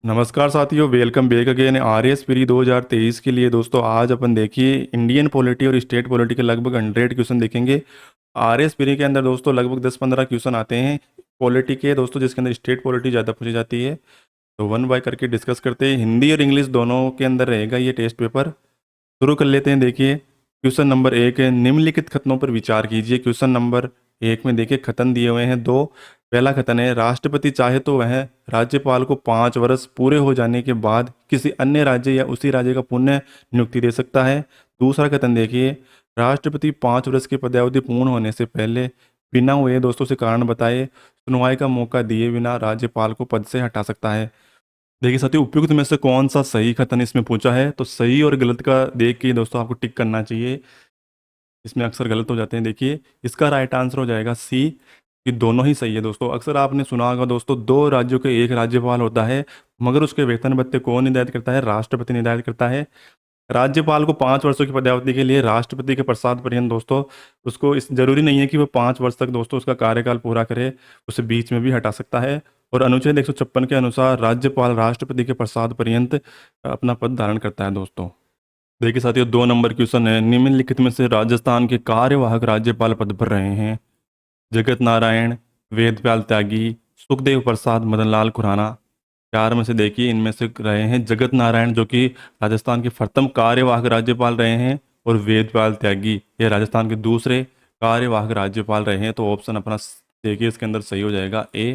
नमस्कार साथियों, welcome back again R S pre 2023 के लिए। दोस्तों आज अपन देखिए इंडियन पॉलिटी और स्टेट पॉलिटी के लगभग 100 क्वेश्चन देखेंगे। आर एस प्री के अंदर दोस्तों लगभग 10-15 क्वेश्चन आते हैं पॉलिटी के दोस्तों, जिसके अंदर स्टेट पॉलिटी ज़्यादा पूछी जाती है। तो वन बाय करके डिस्कस करते हैं। हिंदी और इंग्लिश दोनों के अंदर रहेगा ये टेस्ट पेपर। शुरू कर लेते हैं। देखिए क्वेश्चन नंबर 1 है, निम्नलिखित कथनों पर विचार कीजिए। क्वेश्चन नंबर 1 में देखिए कथन दिए हुए हैं दो। पहला कथन है, राष्ट्रपति चाहे तो वह राज्यपाल को 5 वर्ष पूरे हो जाने के बाद किसी अन्य राज्य या उसी राज्य का पुनः नियुक्ति दे सकता है। दूसरा कथन देखिए, राष्ट्रपति 5 वर्ष की पदावधि पूर्ण होने से पहले बिना हुए दोस्तों से कारण बताए सुनवाई का मौका दिए बिना राज्यपाल को पद से हटा सकता है। देखिए साथियों, उपयुक्त में से कौन सा सही कथन इसमें पूछा है, तो सही और गलत का देख के दोस्तों आपको टिक करना चाहिए। इसमें अक्सर गलत हो जाते हैं। देखिए इसका राइट आंसर हो जाएगा सी, कि दोनों ही सही है। दोस्तों अक्सर आपने सुना होगा दोस्तों, दो राज्यों के एक राज्यपाल होता है, मगर उसके वेतन भत्ते कौन निर्धारित करता है? राष्ट्रपति निर्धारित करता है। राज्यपाल को 5 वर्षों की पदावधि के लिए राष्ट्रपति के प्रसाद पर्यंत दोस्तों उसको इस जरूरी नहीं है कि वो 5 वर्ष तक दोस्तों उसका कार्यकाल पूरा करे, उसे बीच में भी हटा सकता है। और अनुच्छेद 156 के अनुसार राज्यपाल राष्ट्रपति के प्रसाद पर्यंत अपना पद धारण करता है। दोस्तों देखिए साथियों, 2 नंबर क्वेश्चन है, निम्नलिखित में से राजस्थान के कार्यवाहक राज्यपाल पद पर रहे हैं जगत नारायण, वेदपाल त्यागी, सुखदेव प्रसाद, मदनलाल खुराना। चार में से देखिए इनमें से रहे हैं जगत नारायण, जो कि राजस्थान के प्रथम कार्यवाहक राज्यपाल रहे हैं, और वेदपाल त्यागी ये राजस्थान के दूसरे कार्यवाहक राज्यपाल रहे हैं। तो ऑप्शन अपना देखिए इसके अंदर सही हो जाएगा ए।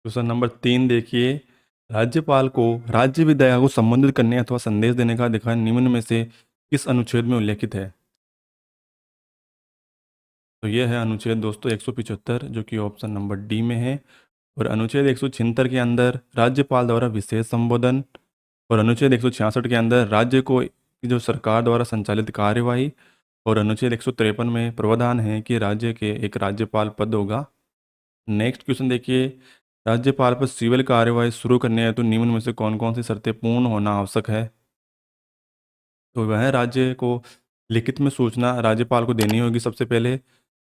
क्वेश्चन नंबर 3 देखिए, राज्यपाल को राज्य विधायिका को संबोधित करने अथवा संदेश देने का अधिकार निम्न में से किस अनुच्छेद में उल्लेखित है? तो यह है अनुच्छेद दोस्तों 175, जो कि ऑप्शन नंबर डी में है। और अनुच्छेद 176 के अंदर राज्यपाल द्वारा विशेष संबोधन, और अनुच्छेद 166 के अंदर राज्य को की जो सरकार द्वारा संचालित कार्यवाही, और अनुच्छेद 153 में प्रावधान है कि राज्य के एक राज्यपाल पद होगा। नेक्स्ट क्वेश्चन देखिए, राज्यपाल पर सिविल कार्यवाही शुरू करने हेतु निम्न में से कौन कौन सी शर्तें पूर्ण होना आवश्यक है? तो वह राज्य को लिखित में सूचना राज्यपाल को देनी होगी सबसे पहले।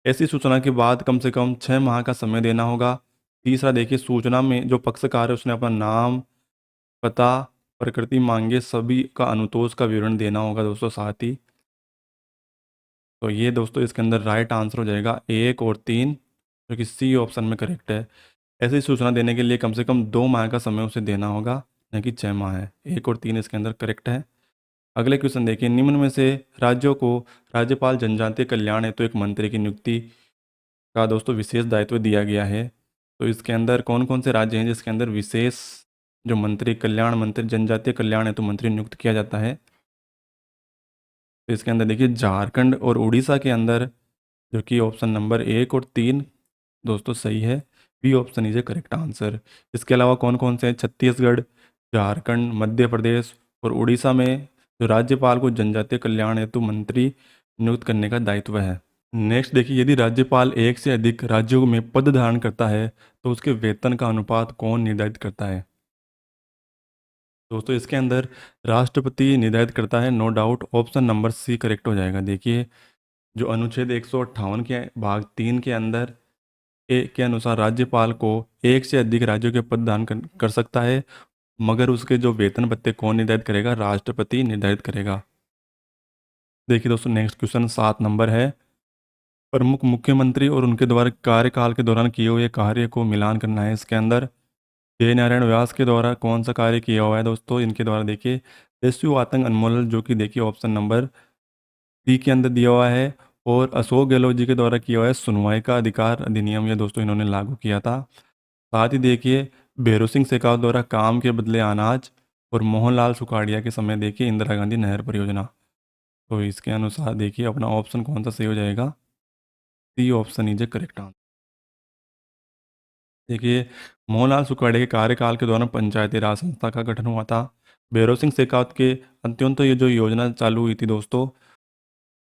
ऐसी सूचना के बाद कम से कम 6 माह का समय देना होगा। तीसरा देखिए, सूचना में जो पक्षकार है उसने अपना नाम, पता, प्रकृति मांगे सभी का अनुतोष का विवरण देना होगा दोस्तों साथ ही। तो ये दोस्तों इसके अंदर राइट आंसर हो जाएगा 1 और 3, जो कि सी ऑप्शन में करेक्ट है। ऐसी सूचना देने के लिए कम से कम 2 माह का समय उसे देना होगा, न कि 6 माह है। 1 और 3 इसके अंदर करेक्ट है। अगले क्वेश्चन देखिए, निम्न में से राज्यों को राज्यपाल जनजातीय कल्याण हेतु एक मंत्री की नियुक्ति का दोस्तों विशेष दायित्व दिया गया है। तो इसके अंदर कौन कौन से राज्य हैं जिसके अंदर विशेष जो मंत्री, कल्याण मंत्री, जनजातीय कल्याण हेतु मंत्री नियुक्त किया जाता है? तो इसके अंदर देखिए झारखंड और उड़ीसा के अंदर, जो कि ऑप्शन नंबर 1 और 3 दोस्तों सही है। B option is a correct answer. इसके अलावा कौन कौन से हैं? छत्तीसगढ़, झारखंड, मध्य प्रदेश और उड़ीसा में जो राज्यपाल को जनजातीय कल्याण हेतु मंत्री नियुक्त करने का दायित्व है। नेक्स्ट देखिए, यदि राज्यपाल एक से अधिक राज्यों में पद धारण करता है तो उसके वेतन का अनुपात कौन निर्धारित करता है? दोस्तों इसके अंदर राष्ट्रपति निर्धारित करता है, no doubt. Option number C correct हो जाएगा। देखिए जो अनुच्छेद 158 के भाग 3 के अंदर ए के अनुसार राज्यपाल को एक से अधिक राज्यों के पद दान कर सकता है, मगर उसके जो वेतन भत्ते कौन निर्धारित करेगा? राष्ट्रपति निर्धारित करेगा। देखिए दोस्तों नेक्स्ट क्वेश्चन 7 नंबर है, प्रमुख मुख्यमंत्री और उनके द्वारा कार्यकाल के दौरान किए हुए कार्य को मिलान करना है। इसके अंदर जय नारायण व्यास के द्वारा कौन सा कार्य किया हुआ है दोस्तों? इनके द्वारा देखिए एसयू आतंक उन्मूलन, जो कि देखिए ऑप्शन नंबर सी के अंदर दिया हुआ है। और अशोक गहलोत जी के द्वारा किया हुआ है सुनवाई का अधिकार अधिनियम, ये दोस्तों इन्होंने लागू किया था। साथ ही देखिए भैरों सिंह शेखावत द्वारा काम के बदले अनाज, और मोहनलाल सुखाड़िया के समय देखिए इंदिरा गांधी नहर परियोजना। तो इसके अनुसार देखिए अपना ऑप्शन कौन सा सही हो जाएगा? C option is a correct answer. देखिए मोहनलाल सुखाड़िया के कार्यकाल के दौरान पंचायती राज संस्था का गठन हुआ था। भैरों सिंह शेखावत के अत्यंत ये जो योजना चालू हुई थी दोस्तों।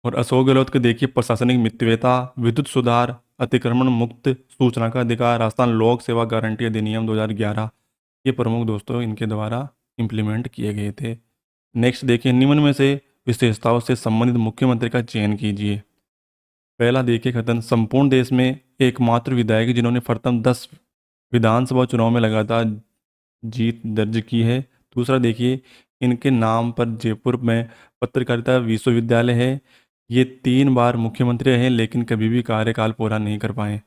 और अशोक गहलोत के देखिए प्रशासनिक मितव्ययता, विद्युत सुधार, अतिक्रमण मुक्त सूचना का अधिकार, राजस्थान लोक सेवा गारंटी अधिनियम 2011, ये प्रमुख दोस्तों इनके द्वारा इम्प्लीमेंट किए गए थे। नेक्स्ट देखिए, निम्न में से विशेषताओं से संबंधित मुख्यमंत्री का चयन कीजिए। पहला देखिए कथन, संपूर्ण देश में एकमात्र विधायक जिन्होंने प्रथम 10 विधानसभा चुनाव में लगातार जीत दर्ज की है। दूसरा देखिए, इनके नाम पर जयपुर में पत्रकारिता विश्वविद्यालय है। ये 3 बार मुख्यमंत्री रहे लेकिन कभी भी कार्यकाल पूरा नहीं कर पाए।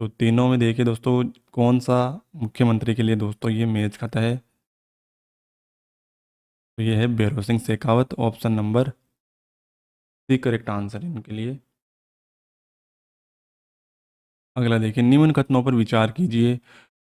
तो तीनों में देखिए दोस्तों, कौन सा मुख्यमंत्री के लिए दोस्तों ये मेच खाता है? तो ये है Bhairav Singh Shekhawat, option number C correct answer इनके लिए। अगला देखिए, निम्न कथनों पर विचार कीजिए।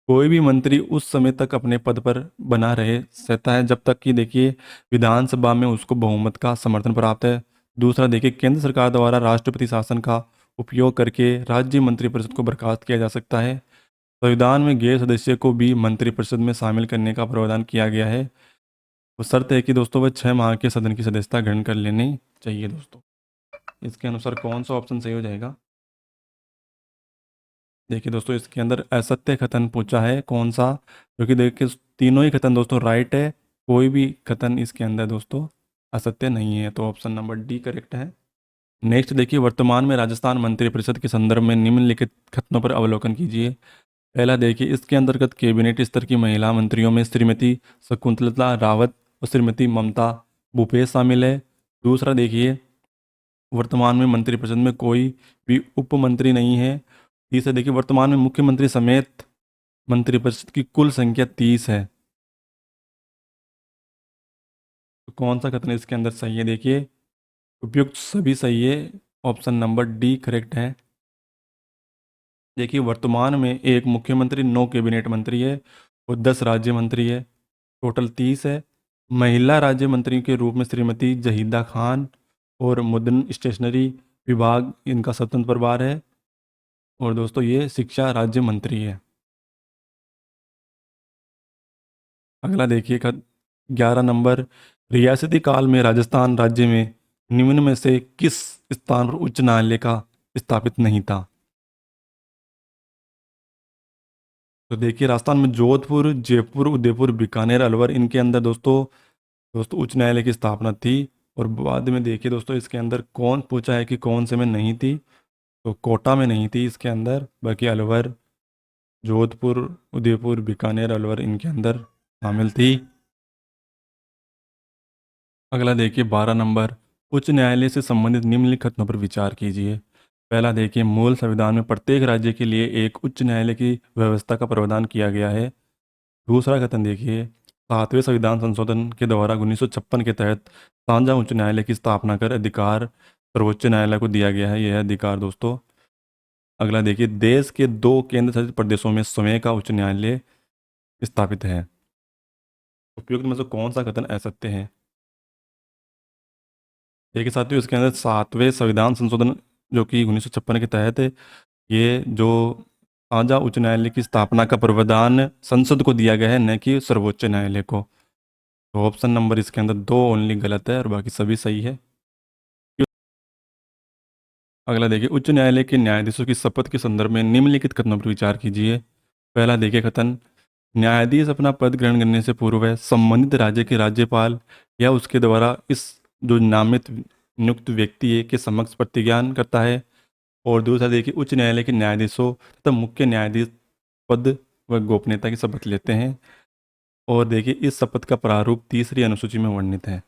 कोई भी मंत्री उस समय तक अपने पद पर बना रह सकता है जब तक कि देखिए विधानसभा में उसको बहुमत का समर्थन प्राप्त है। दूसरा देखिए, केंद्र सरकार द्वारा राष्ट्रपति शासन का उपयोग करके राज्य मंत्रिपरिषद को बर्खास्त किया जा सकता है। संविधान में गैर सदस्य को भी मंत्रिपरिषद में शामिल करने का प्रावधान किया गया है। वो शर्त है कि दोस्तों वह 6 माह के सदन की सदस्यता ग्रहण कर लेनी चाहिए दोस्तों। इसके अनुसार कौन सा ऑप्शन सही हो जाएगा? देखिए दोस्तों, इसके अंदर असत्य कथन पूछा है कौन सा, क्योंकि देखिए तीनों ही कथन दोस्तों राइट है। कोई भी कथन इसके अंदर दोस्तों असत्य नहीं है, तो ऑप्शन नंबर डी करेक्ट है। नेक्स्ट देखिए, वर्तमान में राजस्थान मंत्रिपरिषद के संदर्भ में निम्नलिखित कथनों पर अवलोकन कीजिए। पहला देखिए, इसके अंतर्गत कैबिनेट स्तर की महिला मंत्रियों में श्रीमती शकुंतला रावत और श्रीमती ममता भूपेश शामिल है। दूसरा देखिए, वर्तमान में मंत्रिपरिषद में कोई भी उप मंत्री नहीं है। तीसरा देखिए, वर्तमान में मुख्यमंत्री समेत मंत्रिपरिषद की कुल संख्या 30 है। तो कौन सा कथन इसके अंदर सही है? देखिए उपयुक्त सभी सही है, ऑप्शन नंबर डी करेक्ट है। देखिए वर्तमान में एक मुख्यमंत्री, 9 कैबिनेट मंत्री है और 10 राज्य मंत्री है, टोटल 30 है। महिला राज्य मंत्री के रूप में श्रीमती जहीदा खान और मुद्रण स्टेशनरी विभाग इनका स्वतंत्र प्रभार है। और दोस्तों ये शिक्षा राज्य मंत्री है। अगला देखिए 11 नंबर, रियासती काल में राजस्थान राज्य में निम्न में से किस स्थान पर उच्च न्यायालय का स्थापित नहीं था? तो देखिए राजस्थान में जोधपुर, जयपुर, उदयपुर, बीकानेर, अलवर, इनके अंदर दोस्तों उच्च न्यायालय की स्थापना थी। और बाद में देखिए दोस्तों, इसके अंदर कौन पूछा है कि कौन से में नहीं थी, तो कोटा में नहीं थी इसके अंदर, बाकी अलवर, जोधपुर, उदयपुर, बीकानेर, अलवर इनके अंदर शामिल थी। अगला देखिए 12 नंबर, उच्च न्यायालय से संबंधित निम्नलिखित कथनों पर विचार कीजिए। पहला देखिए, मूल संविधान में प्रत्येक राज्य के लिए एक उच्च न्यायालय की व्यवस्था का प्रावधान किया गया है। दूसरा कथन देखिए, 7वें संविधान संशोधन के द्वारा 1956 के तहत साझा उच्च न्यायालय की स्थापना कर अधिकार सर्वोच्च न्यायालय को दिया गया है। यह अधिकार दोस्तों। अगला देखिए, देश के 2 केंद्र शासित प्रदेशों में स्वयं का उच्च न्यायालय स्थापित है। उपयुक्त में से कौन सा कथन असत्य है? देखिए साथियों, इसके अंदर 7वें संविधान संशोधन जो कि 1956 के तहत है, ये जो साझा उच्च न्यायालय की स्थापना का प्रावधान संसद को दिया गया है, न कि सर्वोच्च न्यायालय को। तो ऑप्शन नंबर इसके अंदर 2 ओनली गलत है और बाकी सभी सही है। अगला देखिए, उच्च न्यायालय के न्यायाधीशों की शपथ के संदर्भ में निम्नलिखित कथनों पर विचार कीजिए। पहला देखिए कथन, न्यायाधीश अपना पद ग्रहण करने से पूर्व संबंधित राज्य के राज्यपाल या उसके द्वारा इस जो नामित नियुक्त व्यक्ति है के समक्ष प्रतिज्ञान करता है। और दूसरा देखिए, उच्च न्यायालय के न्यायाधीशों तथा मुख्य न्यायाधीश पद व गोपनीयता की शपथ लेते हैं। और देखिए इस शपथ का प्रारूप तीसरी अनुसूची में वर्णित है।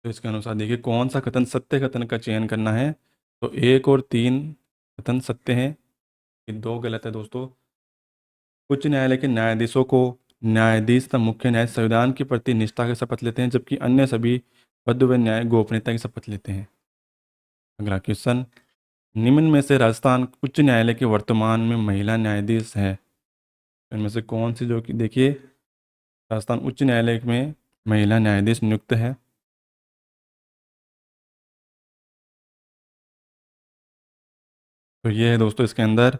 तो इसके अनुसार देखिए कौन सा कथन सत्य कथन का चयन करना है। तो 1 और 3 कथन सत्य हैं, ये 2 गलत है दोस्तों। उच्च न्यायालय के न्यायाधीशों को न्यायाधीश तथा मुख्य न्यायाधीश संविधान के प्रति निष्ठा की शपथ लेते हैं, जबकि अन्य सभी पद व न्याय गोपनीयता की शपथ लेते हैं। अगला क्वेश्चन, निम्न में से राजस्थान उच्च न्यायालय के वर्तमान में महिला न्यायाधीश है, इनमें से कौन सी जो कि देखिए राजस्थान उच्च न्यायालय में महिला न्यायाधीश नियुक्त है? तो ये है दोस्तों इसके अंदर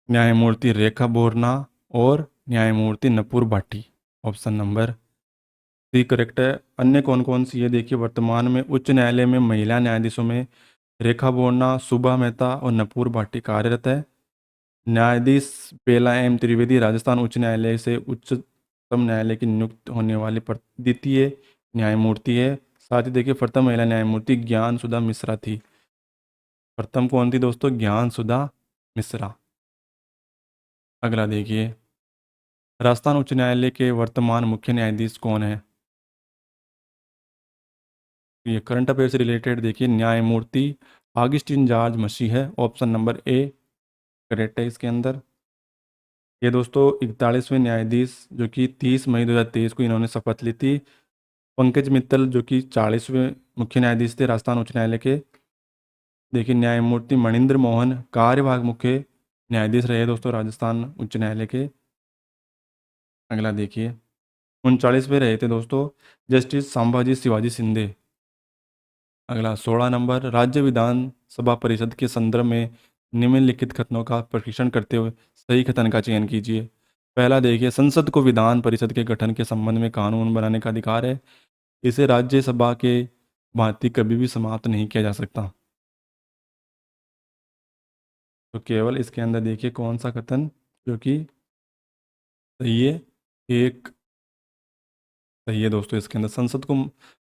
न्यायमूर्ति रेखा बोरना और न्यायमूर्ति Nupur Bhati, option number C correct है। अन्य कौन कौन सी है देखिए, वर्तमान में उच्च न्यायालय में महिला न्यायाधीशों में रेखा बोरना, सुबा मेहता और नपूर भाटी कार्यरत है। न्यायाधीश बेला एम त्रिवेदी राजस्थान उच्च न्यायालय से उच्चतम न्यायालय की नियुक्त होने वाली द्वितीय न्यायमूर्ति है। साथ ही देखिए प्रथम महिला न्यायमूर्ति ज्ञान सुधा मिश्रा थी। प्रथम कौन थी दोस्तों? ज्ञान सुधा मिश्रा। अगला देखिए, राजस्थान उच्च न्यायालय के वर्तमान मुख्य न्यायाधीश कौन है? ये करंट अफेयर से रिलेटेड देखिए, न्यायमूर्ति ऑगस्टिन जॉर्ज मसीह है, ऑप्शन नंबर ए करेक्ट है इसके अंदर। ये दोस्तों 41वें न्यायाधीश जो कि 30 मई 2023 को इन्होंने शपथ ली थी। पंकज मित्तल जो कि 40वें मुख्य न्यायाधीश थे राजस्थान उच्च न्यायालय के। देखिए न्यायमूर्ति मणिंद्र मोहन कार्यवाहक मुख्य न्यायाधीश रहे दोस्तों राजस्थान उच्च न्यायालय के। अगला देखिए 39वें रहे थे दोस्तों जस्टिस संभाजी शिवाजी शिंदे। अगला 16 नंबर, राज्य विधानसभा परिषद के संदर्भ में निम्नलिखित कथनों का परीक्षण करते हुए सही कथन का चयन कीजिए। पहला देखिए, संसद को विधान परिषद के गठन के संबंध में कानून बनाने का अधिकार है। इसे राज्यसभा के भांति कभी भी समाप्त नहीं किया जा सकता। तो केवल इसके अंदर देखिए कौन सा कथन जो कि सही है, एक सही है दोस्तों। इसके अंदर संसद को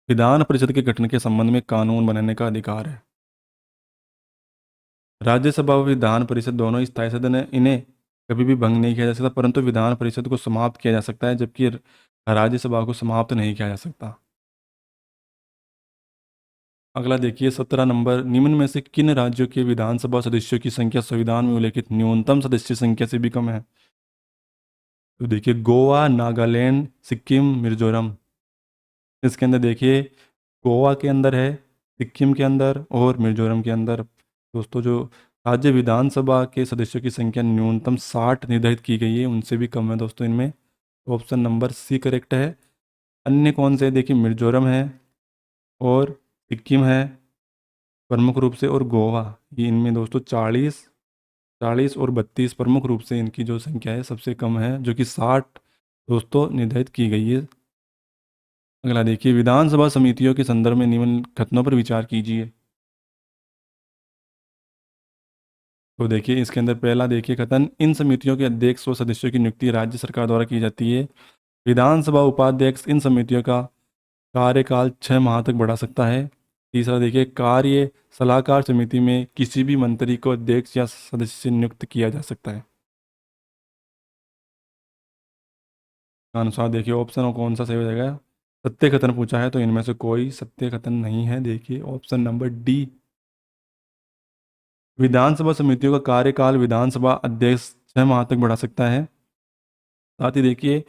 विधान परिषद के गठन के संबंध में कानून बनाने का अधिकार है। राज्यसभा और विधान परिषद दोनों स्थायी सदन है, इन्हें कभी भी भंग नहीं किया जा सकता, परंतु विधान परिषद को समाप्त किया जा सकता है, जबकि राज्यसभा को समाप्त नहीं किया जा सकता। अगला देखिए 17 नंबर, निम्न में से किन राज्यों के विधानसभा सदस्यों की संख्या संविधान में उल्लेखित न्यूनतम सदस्य संख्या से भी कम है? तो देखिए गोवा, नागालैंड, सिक्किम, मिजोरम। इसके अंदर देखिए गोवा के अंदर है, सिक्किम के अंदर और मिजोरम के अंदर दोस्तों जो राज्य विधानसभा के सदस्यों की संख्या न्यूनतम 60 निर्धारित की गई है, उनसे भी कम है दोस्तों इनमें। ऑप्शन नंबर सी करेक्ट है। अन्य कौन से देखिए, मिजोरम है और सिक्किम है प्रमुख रूप से, और गोवा। ये इनमें दोस्तों 40 और 32 प्रमुख रूप से इनकी जो संख्या है सबसे कम है, जो कि 60 दोस्तों निर्धारित की गई है। अगला देखिए, विधानसभा समितियों के संदर्भ में निम्न कथनों पर विचार कीजिए। तो देखिए इसके अंदर पहला देखिए कथन, इन समितियों के अध्यक्ष व सदस्यों की नियुक्ति राज्य सरकार द्वारा की जाती है। विधानसभा उपाध्यक्ष इन समितियों का कार्यकाल 6 माह तक बढ़ा सकता है। तीसरा देखिए, कार्य सलाहकार समिति में किसी भी मंत्री को अध्यक्ष या सदस्य नियुक्त किया जा सकता है। अनुसार देखिए ऑप्शन कौन सा सही हो जाएगा? सत्य कथन पूछा है तो इनमें से कोई सत्य कथन नहीं है। देखिए ऑप्शन नंबर डी, विधानसभा समितियों का कार्यकाल विधानसभा अध्यक्ष 6 माह तक बढ़ा सकता है। साथ ही देखिए,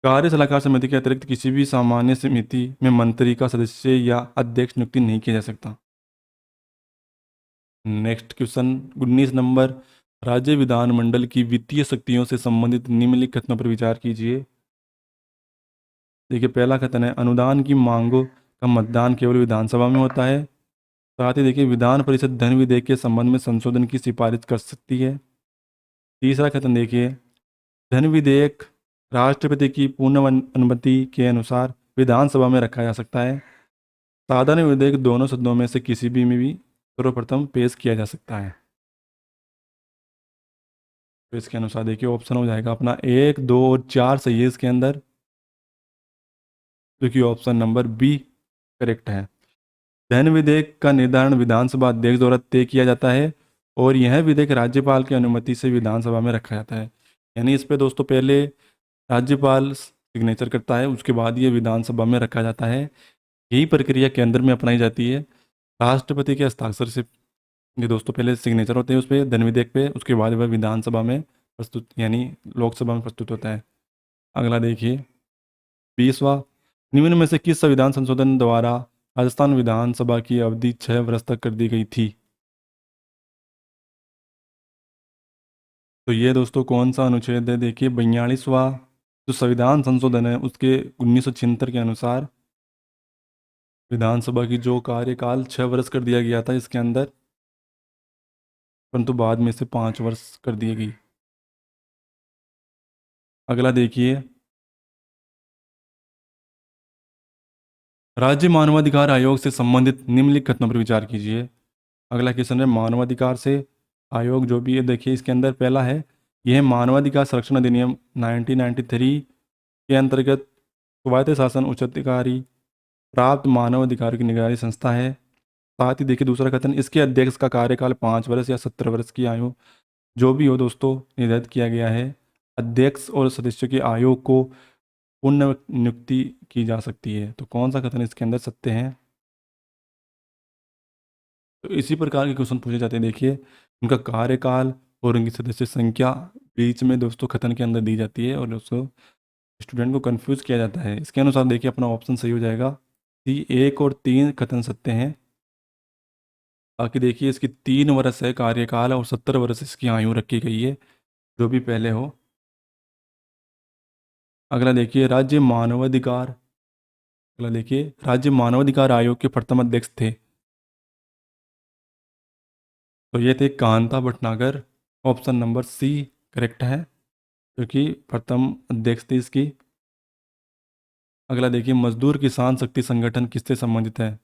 कार्य सलाहकार समिति के अतिरिक्त किसी भी सामान्य समिति में मंत्री का सदस्य या अध्यक्ष नियुक्ति नहीं किया जा सकता। नेक्स्ट क्वेश्चन 19 नंबर, राज्य विधानमंडल की वित्तीय शक्तियों से संबंधित निम्नलिखित कथनों पर विचार कीजिए। देखिए पहला कथन है, अनुदान की मांगों का मतदान केवल विधानसभा में होता है। साथ ही देखिए, विधान परिषद धन विधेयक के संबंध में संशोधन की सिफारिश कर सकती है। तीसरा कथन देखिए, धन विधेयक राष्ट्रपति की पूर्ण अनुमति के अनुसार विधानसभा में रखा जा सकता है। साधारण विधेयक दोनों सदनों में से किसी भी में भी सर्वप्रथम पेश किया जा सकता है। तो इसके अनुसार देखिए ऑप्शन हो जाएगा अपना 1, 2 और 4 सही है इसके अंदर, जो कि ऑप्शन नंबर बी करेक्ट है। धन विधेयक का निर्धारण विधानसभा अध्यक्ष द्वारा तय किया जाता है और यह विधेयक राज्यपाल की अनुमति से विधानसभा में रखा जाता है। यानी इस पे दोस्तों पहले राज्यपाल सिग्नेचर करता है, उसके बाद ये विधानसभा में रखा जाता है। यही प्रक्रिया केंद्र में अपनाई जाती है। राष्ट्रपति के हस्ताक्षर से ये दोस्तों पहले सिग्नेचर होते हैं उस पर धन विधेयक पे, उसके बाद वह विधानसभा में प्रस्तुत यानी लोकसभा में प्रस्तुत होता है। अगला देखिए 20वां, निम्न में से किस संविधान संशोधन द्वारा राजस्थान विधानसभा की अवधि 6 वर्ष तक कर दी गई थी? तो ये दोस्तों कौन सा अनुच्छेद है? देखिए 42वां जो संविधान संशोधन है उसके 1976 के अनुसार विधानसभा की जो कार्यकाल 6 वर्ष कर दिया गया था इसके अंदर, परंतु बाद में से 5 वर्ष कर दी गई। अगला देखिए, राज्य मानवाधिकार आयोग से संबंधित निम्नलिखित कथनों पर विचार कीजिए। अगला क्वेश्चन है मानवाधिकार से आयोग जो भी है, देखिए इसके अंदर पहला है, यह मानवाधिकार संरक्षण अधिनियम 1993 के अंतर्गत स्वायत्त शासन उच्चाधिकारी प्राप्त मानवाधिकार की निगरानी संस्था है। साथ ही देखिए दूसरा कथन, इसके अध्यक्ष का कार्यकाल 5 वर्ष या 70 वर्ष की आयु जो भी हो दोस्तों निर्धारित किया गया है। अध्यक्ष और सदस्यों के आयोग को पुनर्नियुक्ति की जा सकती है। तो कौन सा कथन इसके अंदर सत्य है? तो इसी प्रकार के क्वेश्चन पूछे जाते हैं। देखिए, उनका कार्यकाल और उनकी सदस्य संख्या बीच में दोस्तों कथन के अंदर दी जाती है और दोस्तों स्टूडेंट को कंफ्यूज किया जाता है। इसके अनुसार देखिए अपना ऑप्शन सही हो जाएगा। सी 1 और 3 कथन सत्य हैं। बाकी देखिए इसकी 3 वर्ष है कार्यकाल और 70 वर्ष इसकी आयु रखी गई है, जो भी पहले हो। अगला देखिए राज्य मानवाधिकार आयोग के प्रथम अध्यक्ष थे। तो ये थे Kanta Bhatnagar. Option number C correct है, क्योंकि प्रथम अध्यक्ष थी इसकी। अगला देखिए मजदूर किसान शक्ति संगठन किससे संबंधित है?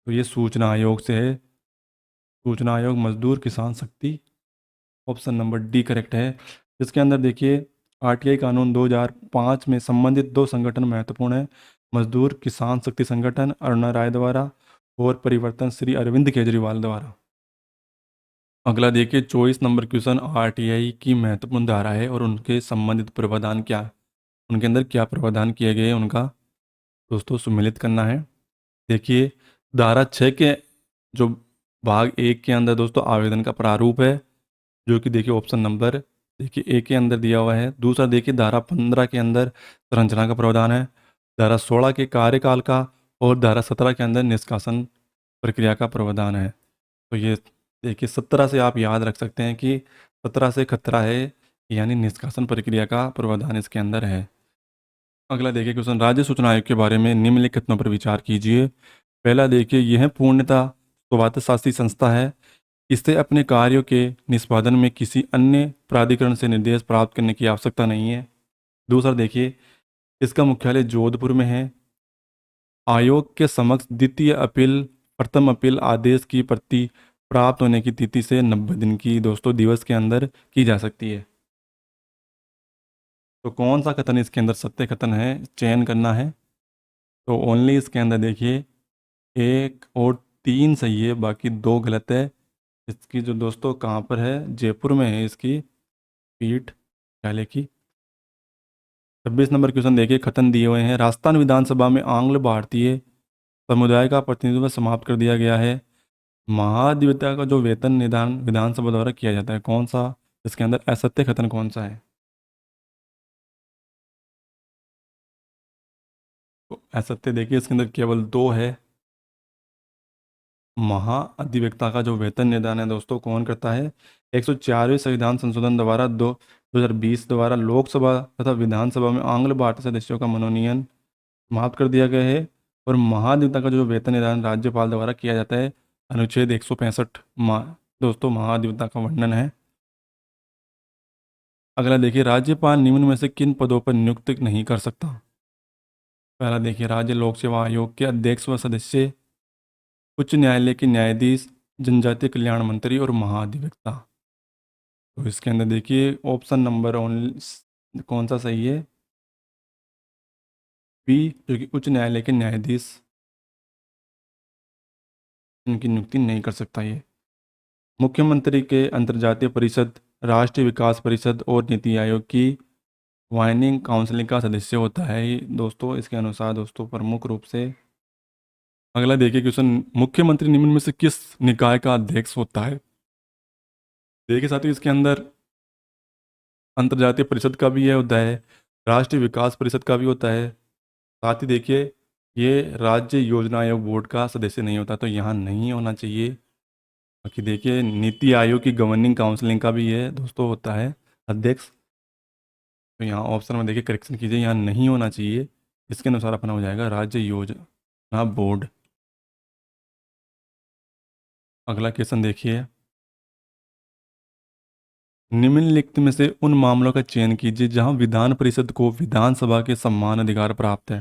तो ये सूचना आयोग से है। सूचना आयोग मजदूर किसान शक्ति, ऑप्शन नंबर डी करेक्ट है। इसके अंदर देखिए आरटीआई कानून 2005 में संबंधित 2 संगठन महत्वपूर्ण है। मजदूर किसान शक्ति संगठन अरुणा राय द्वारा और परिवर्तन श्री अरविंद केजरीवाल द्वारा। अगला देखिए 24 नंबर क्वेश्चन, आरटीआई की महत्वपूर्ण धारा है और उनके संबंधित प्रावधान क्या, उनके अंदर क्या प्रावधान किए गए हैं उनका दोस्तों सम्मिलित करना है। देखिए धारा 6 के जो भाग 1 के अंदर दोस्तों आवेदन का प्रारूप है, जो कि देखिए ऑप्शन नंबर देखिए ए के अंदर दिया हुआ है। दूसरा देखिए धारा 15 के अंदर संरचना का प्रावधान है। धारा 16 के कार्यकाल का और धारा 17 के अंदर निष्कासन प्रक्रिया का प्रावधान है। तो ये देखिए 17 से आप याद रख सकते हैं कि 17 से खतरा है, यानी निष्कासन प्रक्रिया का प्रावधान इसके अंदर है। अगला देखिए क्वेश्चन, राज्य सूचना आयोग के बारे में निम्नलिखित कथनों पर विचार कीजिए। पहला देखिए यह पूर्णतः स्वायत्तशासी संस्था है। इससे अपने कार्यों के निष्पादन में किसी अन्य प्राधिकरण से निर्देश प्राप्त करने की आवश्यकता नहीं है। दूसरा देखिए इसका मुख्यालय जोधपुर में है। आयोग के समक्ष द्वितीय अपील प्रथम अपील आदेश की प्रति प्राप्त होने की तिथि से 90 दिन की दोस्तों दिवस के अंदर की जा सकती है। तो कौन सा कथन इसके अंदर सत्य कथन है, चयन करना है। तो ओनली इसके अंदर देखिए 1 और 3 सही है, बाकी 2 गलत है। इसकी जो दोस्तों कहाँ पर है, जयपुर में है इसकी पीठ न्यायालय की। 26 नंबर क्वेश्चन देखिए कथन दिए हुए हैं, राजस्थान विधानसभा में आंग्ल भारतीय समुदाय का प्रतिनिधित्व समाप्त कर दिया गया है। महाधिवक्ता का जो वेतन निदान विधानसभा द्वारा किया जाता है, कौन सा इसके अंदर असत्य कथन कौन सा है? तो असत्य देखिए इसके अंदर केवल 2 है। महाधिवक्ता का जो वेतन निदान है दोस्तों कौन करता है? 104वें संविधान संशोधन द्वारा 2020 द्वारा लोकसभा तथा विधानसभा में आंग्ल भारतीय सदस्यों का मनोनयन समाप्त कर दिया गया है। और महाधिवक्ता का जो वेतन निदान राज्यपाल द्वारा किया जाता है, अनुच्छेद 165 दोस्तों महाधिवक्ता का वर्णन है। अगला देखिए राज्यपाल निम्न में से किन पदों पर नियुक्त नहीं कर सकता? पहला देखिए राज्य लोक सेवा आयोग के अध्यक्ष व सदस्य, उच्च न्यायालय के न्यायाधीश, जनजातीय कल्याण मंत्री और महाधिवक्ता। तो इसके अंदर देखिए ऑप्शन नंबर ओनली कौन सा सही है? बी, जो कि उच्च न्यायालय के न्यायाधीश, इनकी नियुक्ति नहीं कर सकता ये। मुख्यमंत्री के अंतर्जातीय परिषद, राष्ट्रीय विकास परिषद और नीति आयोग की वाइनिंग काउंसिलिंग का सदस्य होता है ये दोस्तों, इसके अनुसार दोस्तों प्रमुख रूप से। अगला देखिए क्वेश्चन, मुख्यमंत्री निम्न में से किस निकाय का अध्यक्ष होता है? देखिए साथियों इसके अंदर अंतर्जातीय परिषद का भी ये होता है, राष्ट्रीय विकास परिषद का भी होता है। साथ ही देखिए ये राज्य योजना आयोग बोर्ड का सदस्य नहीं होता, तो यहाँ नहीं होना चाहिए। बाकी देखिए नीति आयोग की गवर्निंग काउंसिलिंग का भी ये दोस्तों होता है अध्यक्ष। तो यहाँ ऑप्शन में देखिए करेक्शन कीजिए, यहाँ नहीं होना चाहिए। इसके अनुसार अपना हो जाएगा राज्य योजना बोर्ड। अगला क्वेश्चन देखिए, निम्नलिखित में से उन मामलों का चयन कीजिए जहां विधान परिषद को विधानसभा के समान अधिकार प्राप्त है।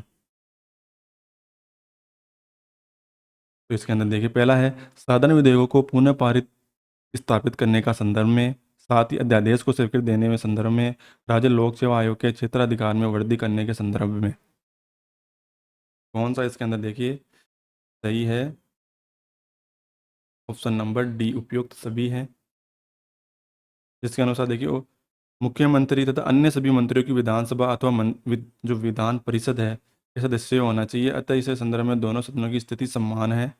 तो इसके अंदर देखिए पहला है साधारण विधेयकों को पुनः पारित स्थापित करने का संदर्भ में, साथ ही अध्यादेश को स्वीकृति देने में संदर्भ में, राज्य लोक सेवा आयोग के क्षेत्राधिकार में वृद्धि करने के संदर्भ में। कौन सा इसके अंदर देखिए सही है? ऑप्शन नंबर डी उपयुक्त सभी है। जिसके अनुसार देखिए मुख्यमंत्री तथा अन्य सभी मंत्रियों की विधानसभा अथवा जो विधान परिषद है के सदस्य होना चाहिए, अतः इस संदर्भ में दोनों सदनों की स्थिति समान है।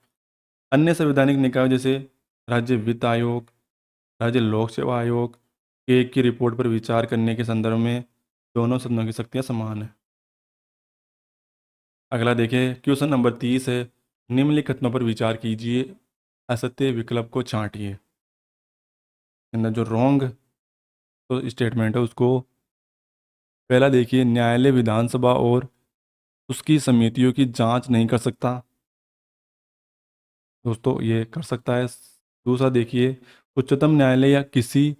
अन्य संवैधानिक निकाय जैसे राज्य वित्त आयोग, राज्य लोक सेवा आयोग के एक की रिपोर्ट पर विचार करने के संदर्भ में दोनों सदनों की शक्तियां समान है। अगला देखिए क्वेश्चन नंबर 30 है, निम्नलिखित कथनों पर विचार कीजिए, असत्य विकल्प को छांटिए। अंदर जो रॉन्ग तो स्टेटमेंट है उसको, पहला देखिए, न्यायालय विधानसभा और उसकी समितियों की जांच नहीं कर सकता। दोस्तों ये कर सकता है। दूसरा देखिए, उच्चतम न्यायालय या किसी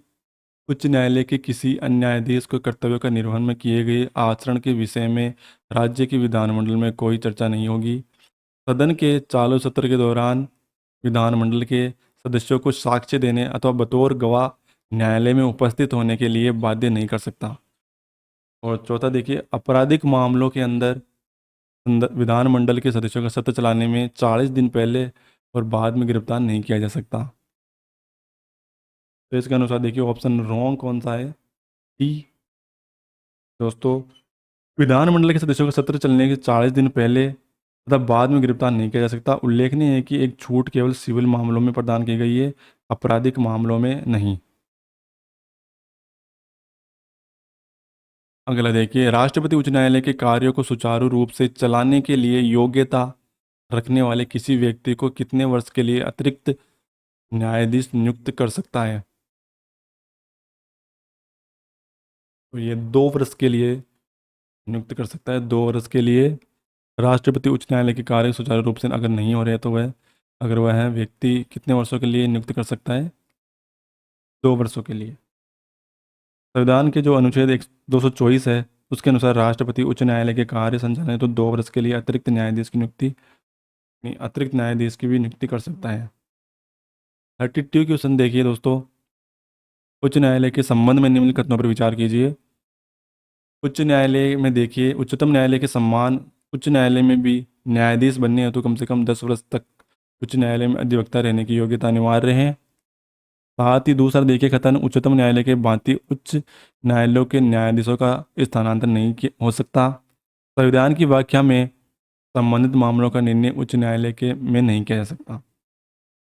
उच्च न्यायालय के किसी अन्य न्यायाधीश को कर्तव्यों का निर्वहन में किए गए आचरण के विषय में राज्य के विधानमंडल में कोई चर्चा नहीं होगी। सदन के चालू सत्र के दौरान विधानमंडल के सदस्यों को साक्ष्य देने अथवा बतौर गवाह न्यायालय में उपस्थित होने के लिए बाध्य नहीं कर सकता। और चौथा देखिए, आपराधिक मामलों के अंदर विधानमंडल के सदस्यों का सत्र चलाने में 40 दिन पहले और बाद में गिरफ्तार नहीं किया जा सकता। तो इसके अनुसार देखिए ऑप्शन रॉन्ग कौन सा है, टी। दोस्तों विधानमंडल के सदस्यों का सत्र चलने के 40 दिन पहले तथा बाद में गिरफ्तार नहीं किया जा सकता। उल्लेखनीय है कि एक छूट केवल सिविल मामलों में प्रदान की गई है, आपराधिक मामलों में नहीं। अगला देखिए, राष्ट्रपति उच्च न्यायालय के कार्यों को सुचारू रूप से चलाने के लिए योग्यता रखने वाले किसी व्यक्ति को कितने वर्ष के लिए अतिरिक्त न्यायाधीश नियुक्त कर सकता है। तो ये 2 वर्ष के लिए नियुक्त कर सकता है। 2 वर्ष के लिए राष्ट्रपति उच्च न्यायालय के कार्य सुचारू रूप से अगर नहीं हो रहे तो वह अगर वह व्यक्ति कितने वर्षों के लिए नियुक्त कर सकता है, 2 वर्षों के लिए। संविधान के जो अनुच्छेद 224 है उसके अनुसार राष्ट्रपति उच्च न्यायालय के कार्य संचालन तो 2 वर्ष के लिए अतिरिक्त न्यायाधीश की नियुक्ति नहीं, अतिरिक्त न्यायाधीश की भी नियुक्ति कर सकता है। 32 क्वेश्चन देखिए दोस्तों, उच्च न्यायालय के संबंध में निम्नलिखित कथनों पर विचार कीजिए। उच्च न्यायालय में देखिए, उच्चतम न्यायालय के सम्मान, उच्च न्यायालय में भी न्यायाधीश बनने हेतु कम से कम 10 वर्ष तक उच्च न्यायालय में अधिवक्ता रहने की योग्यता अनिवार्य है। साथ ही दूसरा देखिए कथन, उच्चतम न्यायालय के भांति उच्च न्यायालयों के न्यायाधीशों का स्थानांतरण नहीं हो सकता। संविधान की व्याख्या में संबंधित मामलों का निर्णय उच्च न्यायालय के में नहीं किया जा सकता।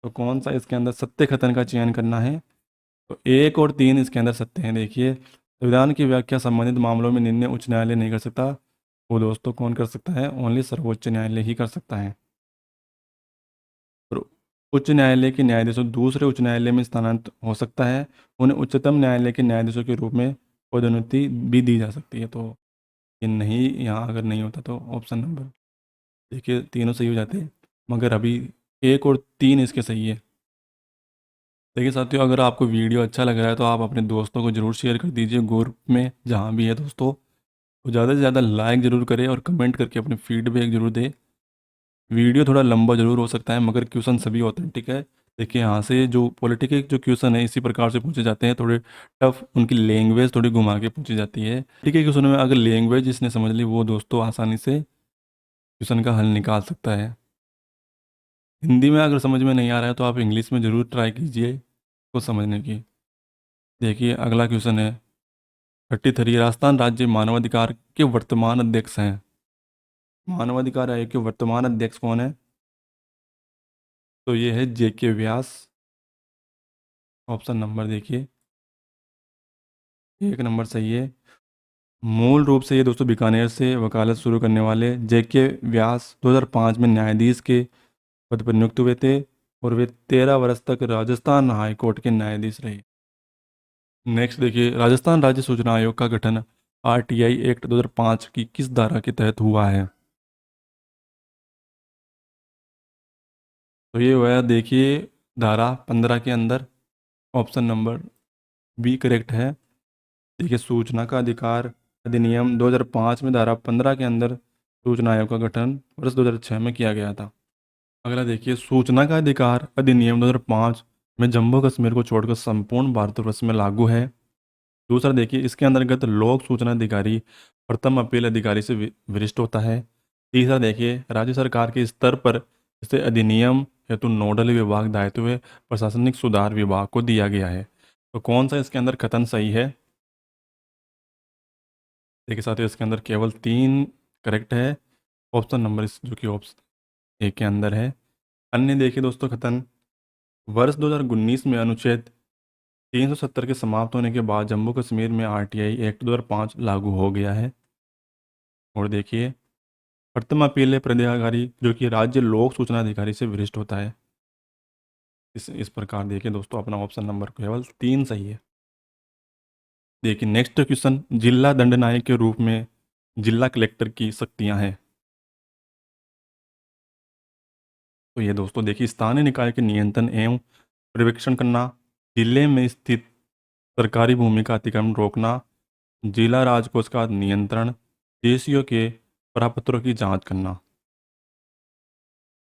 तो कौन सा इसके अंदर सत्य कथन का चयन करना है, तो 1 और 3 इसके अंदर सत्य हैं। देखिए संविधान की व्याख्या संबंधित मामलों में निर्णय उच्च न्यायालय नहीं कर सकता, वो दोस्तों कौन कर सकता है, ओनली सर्वोच्च न्यायालय ही कर सकता है। और उच्च न्यायालय के न्यायाधीशों दूसरे उच्च न्यायालय में स्थानांतरित हो सकता है, उन्हें उच्चतम न्यायालय के न्यायाधीशों के रूप में पदोन्नति भी दी जा सकती है। तो ये नहीं, यहाँ अगर नहीं होता तो ऑप्शन नंबर देखिए तीनों सही हो जाते, मगर अभी 1 और 3 इसके सही है। देखिए साथियों, अगर आपको वीडियो अच्छा लग रहा है तो आप अपने दोस्तों को ज़रूर शेयर कर दीजिए ग्रुप में जहाँ भी है दोस्तों। तो ज़्यादा से ज़्यादा लाइक ज़रूर करें और कमेंट करके अपने फीडबैक ज़रूर दें। वीडियो थोड़ा लंबा ज़रूर हो सकता है मगर क्वेश्चन सभी ऑथेंटिक है। देखिए यहाँ से जो पॉलिटिकल जो क्वेश्चन है इसी प्रकार से पूछे जाते हैं, थोड़े टफ, उनकी लैंग्वेज थोड़ी घुमा के पूछी जाती है। ठीक है, क्वेश्चन में अगर लैंग्वेज जिसने समझ ली वो दोस्तों आसानी से क्वेश्चन का हल निकाल सकता है। हिंदी में अगर समझ में नहीं आ रहा है तो आप इंग्लिश में ज़रूर ट्राई कीजिए को समझने की। देखिए अगला क्वेश्चन है 33, राजस्थान राज्य मानवाधिकार के वर्तमान अध्यक्ष हैं। मानवाधिकार आयोग के वर्तमान अध्यक्ष कौन है, तो ये है JK व्यास। ऑप्शन नंबर देखिए 1 नंबर सही है। मूल रूप से ये दोस्तों बीकानेर से वकालत शुरू करने वाले JK व्यास 2005 में न्यायाधीश के पद पर नियुक्त हुए थे और वे 13 वर्ष तक राजस्थान हाई कोर्ट के न्यायाधीश रहे। नेक्स्ट देखिए, राजस्थान राज्य सूचना आयोग का गठन RTI एक्ट 2005 की किस धारा के तहत हुआ है, तो ये हुआ देखिए धारा 15 के अंदर। ऑप्शन नंबर बी करेक्ट है। देखिए सूचना का अधिकार अधिनियम 2005 में धारा 15 के अंदर सूचना आयोग का गठन वर्ष 2006 में किया गया था। अगला देखिए, सूचना का अधिकार अधिनियम 2005 में जम्मू कश्मीर को छोड़कर संपूर्ण भारतवर्ष में लागू है। दूसरा देखिए, इसके अंतर्गत लोक सूचना अधिकारी प्रथम अपील अधिकारी से वरिष्ठ होता है। तीसरा देखिए, राज्य सरकार के स्तर पर इसे अधिनियम हेतु नोडल विभाग दायित्व प्रशासनिक सुधार विभाग को दिया गया है। तो कौन सा इसके अंदर कथन सही है? देखिए साथियों, इसके अंदर केवल 3 करेक्ट है। ऑप्शन नंबर इस जो कि ऑप्शन ए के अंदर है। अन्य देखिए दोस्तों कथन, वर्ष 2019 में अनुच्छेद 370 के समाप्त होने के बाद जम्मू कश्मीर में आरटीआई एक्ट 2005 लागू हो गया है। और देखिए, प्रथम अपील प्राधिकारी जो कि राज्य लोक सूचना अधिकारी से वरिष्ठ होता है। इस प्रकार देखिए दोस्तों, अपना ऑप्शन नंबर केवल 3 सही है। देखिए नेक्स्ट क्वेश्चन, जिला दंडनायक के रूप में जिला कलेक्टर की शक्तियां हैं। तो ये दोस्तों देखिए, स्थानीय निकाय के नियंत्रण एवं पर्यवेक्षण करना, जिले में स्थित सरकारी भूमि का अतिक्रमण रोकना, जिला राजकोष का नियंत्रण, देशियों के प्रपत्रों की जांच करना।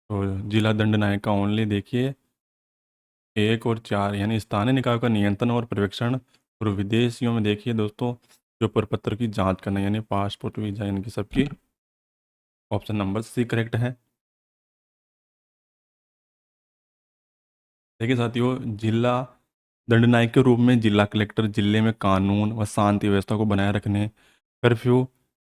तो जिला दंडनायक का ओनली देखिए 1 और 4, यानी स्थानीय निकायों का नियंत्रण और पर्यवेक्षण, और विदेशियों में देखिए दोस्तों जो प्रपत्र की जांच करना, यानी पासपोर्ट वीजा, इनकी सबकी ऑप्शन नंबर सी करेक्ट है। देखिए साथियों, जिला दंडनायक के रूप में जिला कलेक्टर जिले में कानून व शांति व्यवस्था को बनाए रखने, कर्फ्यू,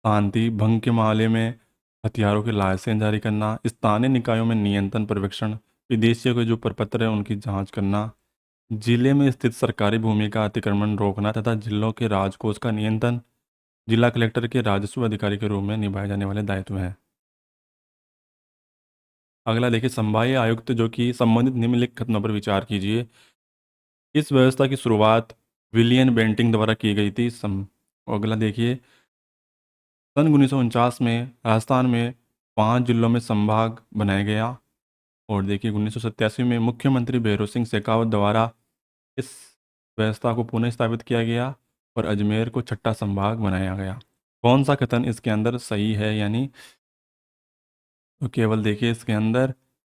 शांति भंग के मामले में हथियारों के लाइसेंस जारी करना, स्थानीय निकायों में नियंत्रण पर्यवेक्षण, विदेशियों के जो प्रपत्र हैं उनकी जांच करना, जिले में स्थित सरकारी भूमि का अतिक्रमण रोकना तथा जिलों के राजकोष का नियंत्रण जिला कलेक्टर के राजस्व अधिकारी के रूप में निभाए जाने वाले दायित्व हैं। अगला देखिए, संभागीय आयुक्त जो कि संबंधित निम्नलिखित कथनों पर विचार कीजिए। इस व्यवस्था की शुरुआत विलियम बेंटिंक द्वारा की गई थी। अगला देखिए, सन 1949 में राजस्थान में 5 जिलों में संभाग बनाया गया। और देखिए 1987 में मुख्यमंत्री भैरों सिंह शेखावत द्वारा इस व्यवस्था को पुनः स्थापित किया गया और अजमेर को छठा संभाग बनाया गया। कौन सा कथन इसके अंदर सही है? यानी तो केवल देखिए इसके अंदर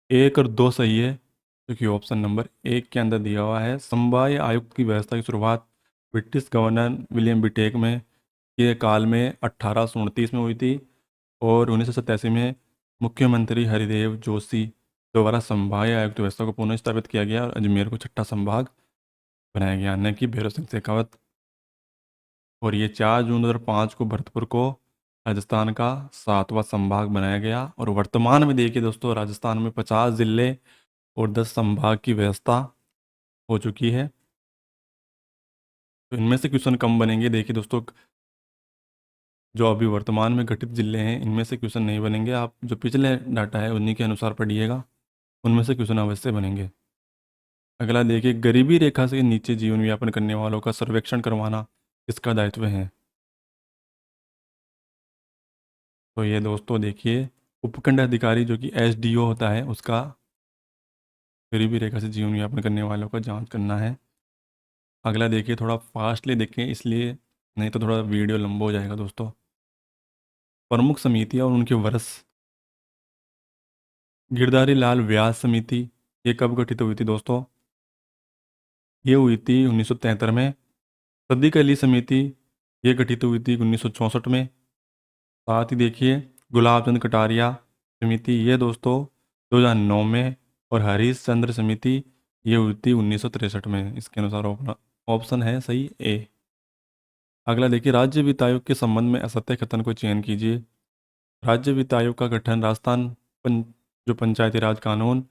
1 और 2 सही है, क्योंकि ऑप्शन नंबर 1 के अंदर दिया हुआ है, संभागीय आयुक्त की व्यवस्था की शुरुआत ब्रिटिश गवर्नर विलियम बिटेक में के काल में 1829 में हुई थी। और 1987 में मुख्यमंत्री हरिदेव जोशी द्वारा संभागीय आयुक्त व्यवस्था को पुनः स्थापित किया गया और अजमेर को छठा संभाग बनाया गया, न कि भैरव सिंह शेखावत। और ये 4 जून 2005 को भरतपुर को राजस्थान का 7वां संभाग बनाया गया। और वर्तमान में देखिए दोस्तों, राजस्थान में 50 जिले और 10 संभाग की व्यवस्था हो चुकी है। तो इनमें से क्वेश्चन कम बनेंगे। देखिए दोस्तों, जो अभी वर्तमान में गठित जिले हैं इनमें से क्वेश्चन नहीं बनेंगे। आप जो पिछले डाटा है उन्हीं के अनुसार पढ़िएगा, उनमें से क्वेश्चन अवश्य बनेंगे। अगला देखिए, गरीबी रेखा से नीचे जीवन यापन करने वालों का सर्वेक्षण करवाना किसका दायित्व है? तो ये दोस्तों देखिए, उपखंड अधिकारी जो कि एसडीओ होता है उसका गरीबी रेखा से जीवन यापन करने वालों का जांच करना है। अगला देखिए, थोड़ा फास्टली देखें इसलिए, नहीं तो थोड़ा वीडियो लंबा हो जाएगा दोस्तों। प्रमुख समितियां और उनके वर्ष। गिरधारी लाल व्यास समिति ये कब गठित हुई थी दोस्तों? ये हुई थी 1973 में। सदी अली समिति ये गठित हुई थी 1964 में। साथ ही देखिए, गुलाब चंद कटारिया समिति ये दोस्तों 2009 में। और हरीश चंद्र समिति ये हुई थी 1963 में। इसके अनुसार ऑप्शन है सही ए। अगला देखिए, राज्य वित्त आयोग के संबंध में असत्य कथन को चयन कीजिए। राज्य वित्त आयोग का गठन राजस्थान जो पंचायती राज कानून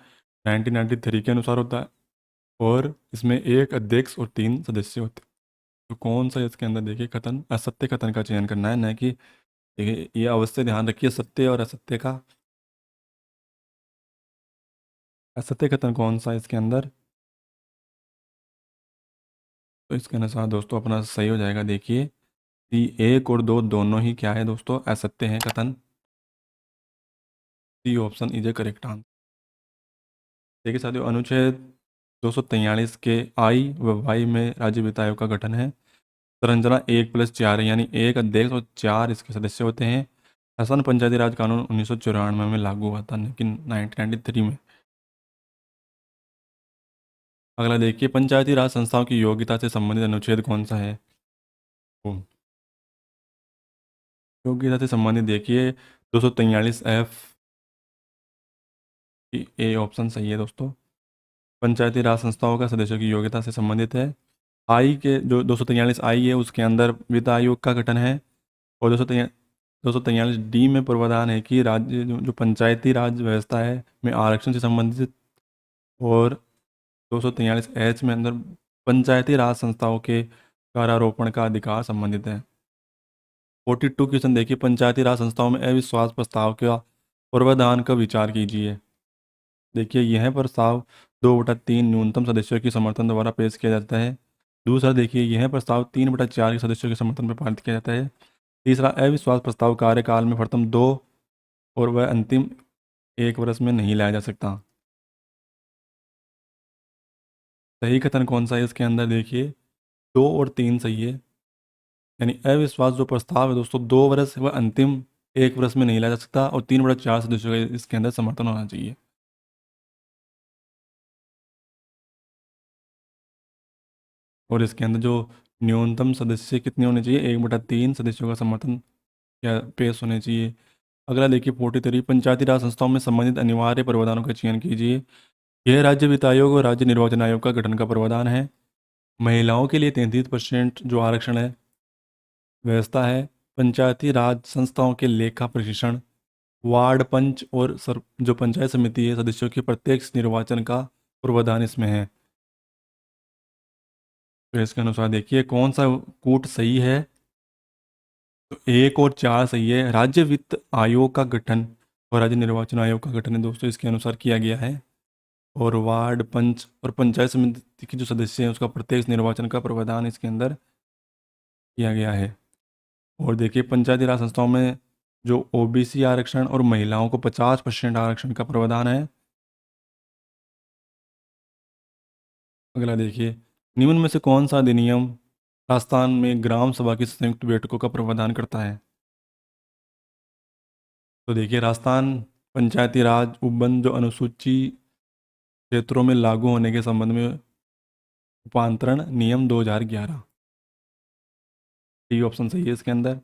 1993 के अनुसार होता है और इसमें 1 अध्यक्ष और 3 सदस्य होते हैं। तो कौन सा इसके अंदर देखिए कथन असत्य कथन का चयन करना है, न कि देखिए ये अवश्य ध्यान रखिए सत्य और असत्य का। असत्य कथन कौन सा है इसके अंदर? तो इसके अनुसार दोस्तों अपना सही हो जाएगा। देखिए कि 1 और 2 दोनों ही क्या है दोस्तों? असत्य हैं कथन। C option is a correct answer. देखिए साथियों, अनुच्छेद 243 के आई व वाई में राज्य वित्त आयोग का गठन है। संरचना 1+4 है, यानी 1 अध्यक्ष और 4 इसके सदस्य होते हैं। असम पंचायती राज कानून 1994 में लागू हुआ था, लेकिन 1993 में। अगला देखिए, पंचायती राज संस्थाओं की योग्यता से संबंधित अनुच्छेद कौन सा है? ओ, योग्यता से संबंधित देखिए 243F की ए ऑप्शन सही है दोस्तों। पंचायती राज संस्थाओं का सदस्यों की योग्यता से संबंधित है। आई के जो 243 आई है उसके अंदर वित्त आयोग का गठन है। और 243 डी में प्रावधान है कि राज्य जो पंचायती राज व्यवस्था है में आरक्षण से संबंधित। और 243 एच में अंदर पंचायती राज संस्थाओं के करारोपण का अधिकार संबंधित है। 42 क्वेश्चन देखिए, पंचायती राज संस्थाओं में अविश्वास प्रस्ताव का प्रावधान का विचार कीजिए। देखिए यह प्रस्ताव 2/3 न्यूनतम सदस्यों के समर्थन द्वारा पेश किया जाता है। दूसरा देखिए, यह प्रस्ताव 3/4 के सदस्यों के समर्थन पर पारित किया जाता है। तीसरा, अविश्वास प्रस्ताव कार्यकाल में प्रथम 2 और वह अंतिम 1 वर्ष में नहीं लाया जा सकता। सही कथन कौन सा है इसके अंदर? देखिए 2 और 3 सही है। यानी अविश्वास जो प्रस्ताव है दोस्तों, 2 वर्ष व अंतिम 1 वर्ष में नहीं लाया जा सकता और 3/4 सदस्यों का इसके अंदर समर्थन होना चाहिए। और इसके अंदर जो न्यूनतम सदस्य कितने होने चाहिए? 1/3 सदस्यों का समर्थन या पेश होने चाहिए। अगला देखिए 43, पंचायती राज संस्थाओं में संबंधित अनिवार्य प्रावधानों का चयन कीजिए। यह राज्य वित्त आयोग और राज्य निर्वाचन आयोग का गठन का प्रावधान है। महिलाओं के लिए 33% जो आरक्षण है व्यवस्था है। पंचायती राज संस्थाओं के लेखा प्रशिक्षण, वार्ड पंच और जो पंचायत समिति है सदस्यों के प्रत्यक्ष निर्वाचन का प्रावधान इसमें है। तो इसके अनुसार देखिए कौन सा कूट सही है? तो 1 और 4 सही है। राज्य वित्त आयोग का गठन और राज्य निर्वाचन आयोग का गठन है दोस्तों इसके अनुसार किया गया है। और वार्ड पंच और पंचायत समिति के जो सदस्य हैं उसका प्रत्यक्ष निर्वाचन का प्रावधान इसके अंदर किया गया है। और देखिए पंचायती राज संस्थाओं में जो ओबीसी आरक्षण और महिलाओं को 50% आरक्षण का प्रावधान है। अगला देखिए, निम्न में से कौन सा अधिनियम राजस्थान में ग्राम सभा की संयुक्त बैठकों का प्रावधान करता है? तो देखिए राजस्थान पंचायती राज उपबंध जो अनुसूची क्षेत्रों में लागू होने के संबंध में रूपांतरण नियम 2011। डी ऑप्शन सही है इसके अंदर।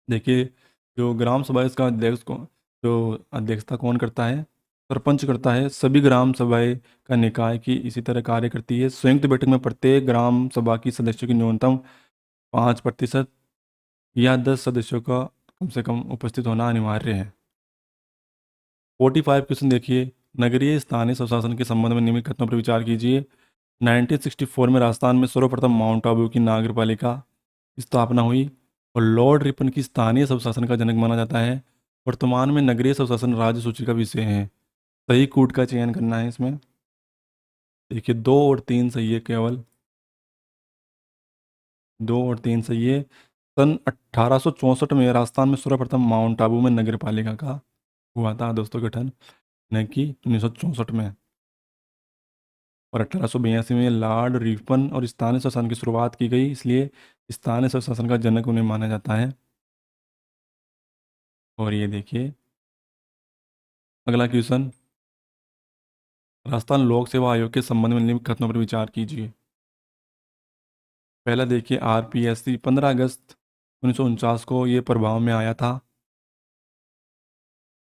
देखिए जो ग्राम सभा इसका अध्यक्ष को जो अध्यक्षता कौन करता है? सरपंच करता है। सभी ग्राम सभाएं का निकाय की इसी तरह कार्य करती है। संयुक्त बैठक में प्रत्येक ग्राम सभा की सदस्यों की न्यूनतम 5% या 10 सदस्यों का कम से कम उपस्थित होना अनिवार्य है। 45 क्वेश्चन देखिए, नगरीय स्थानीय स्वशासन के संबंध में निम्नलिखित कथनों पर विचार कीजिए। 1964 में राजस्थान में सर्वप्रथम माउंट आबू की नगर पालिका की स्थापना हुई और लॉर्ड रिपन की स्थानीय स्वशासन का जनक माना जाता है। वर्तमान में नगरीय स्वशासन राज्य सूची का विषय है। सही कूट का चयन करना है इसमें। देखिए 2 और 3 सही है केवल। 2 और 3 सही है। सन 1864 में राजस्थान में सर्वप्रथम माउंट आबू में नगर पालिका का हुआ था दोस्तों गठन, न कि 1964 में। और 1882 में लॉर्ड रिपन और स्थानीय शासन की शुरुआत की गई, इसलिए स्थानीय स्वशासन का जनक उन्हें माना जाता है। और ये देखिए अगला क्वेश्चन, राजस्थान लोक सेवा आयोग के संबंध में निम्न कथनों पर विचार कीजिए। पहला देखिए आरपीएससी 15 अगस्त 1949 को ये प्रभाव में आया था।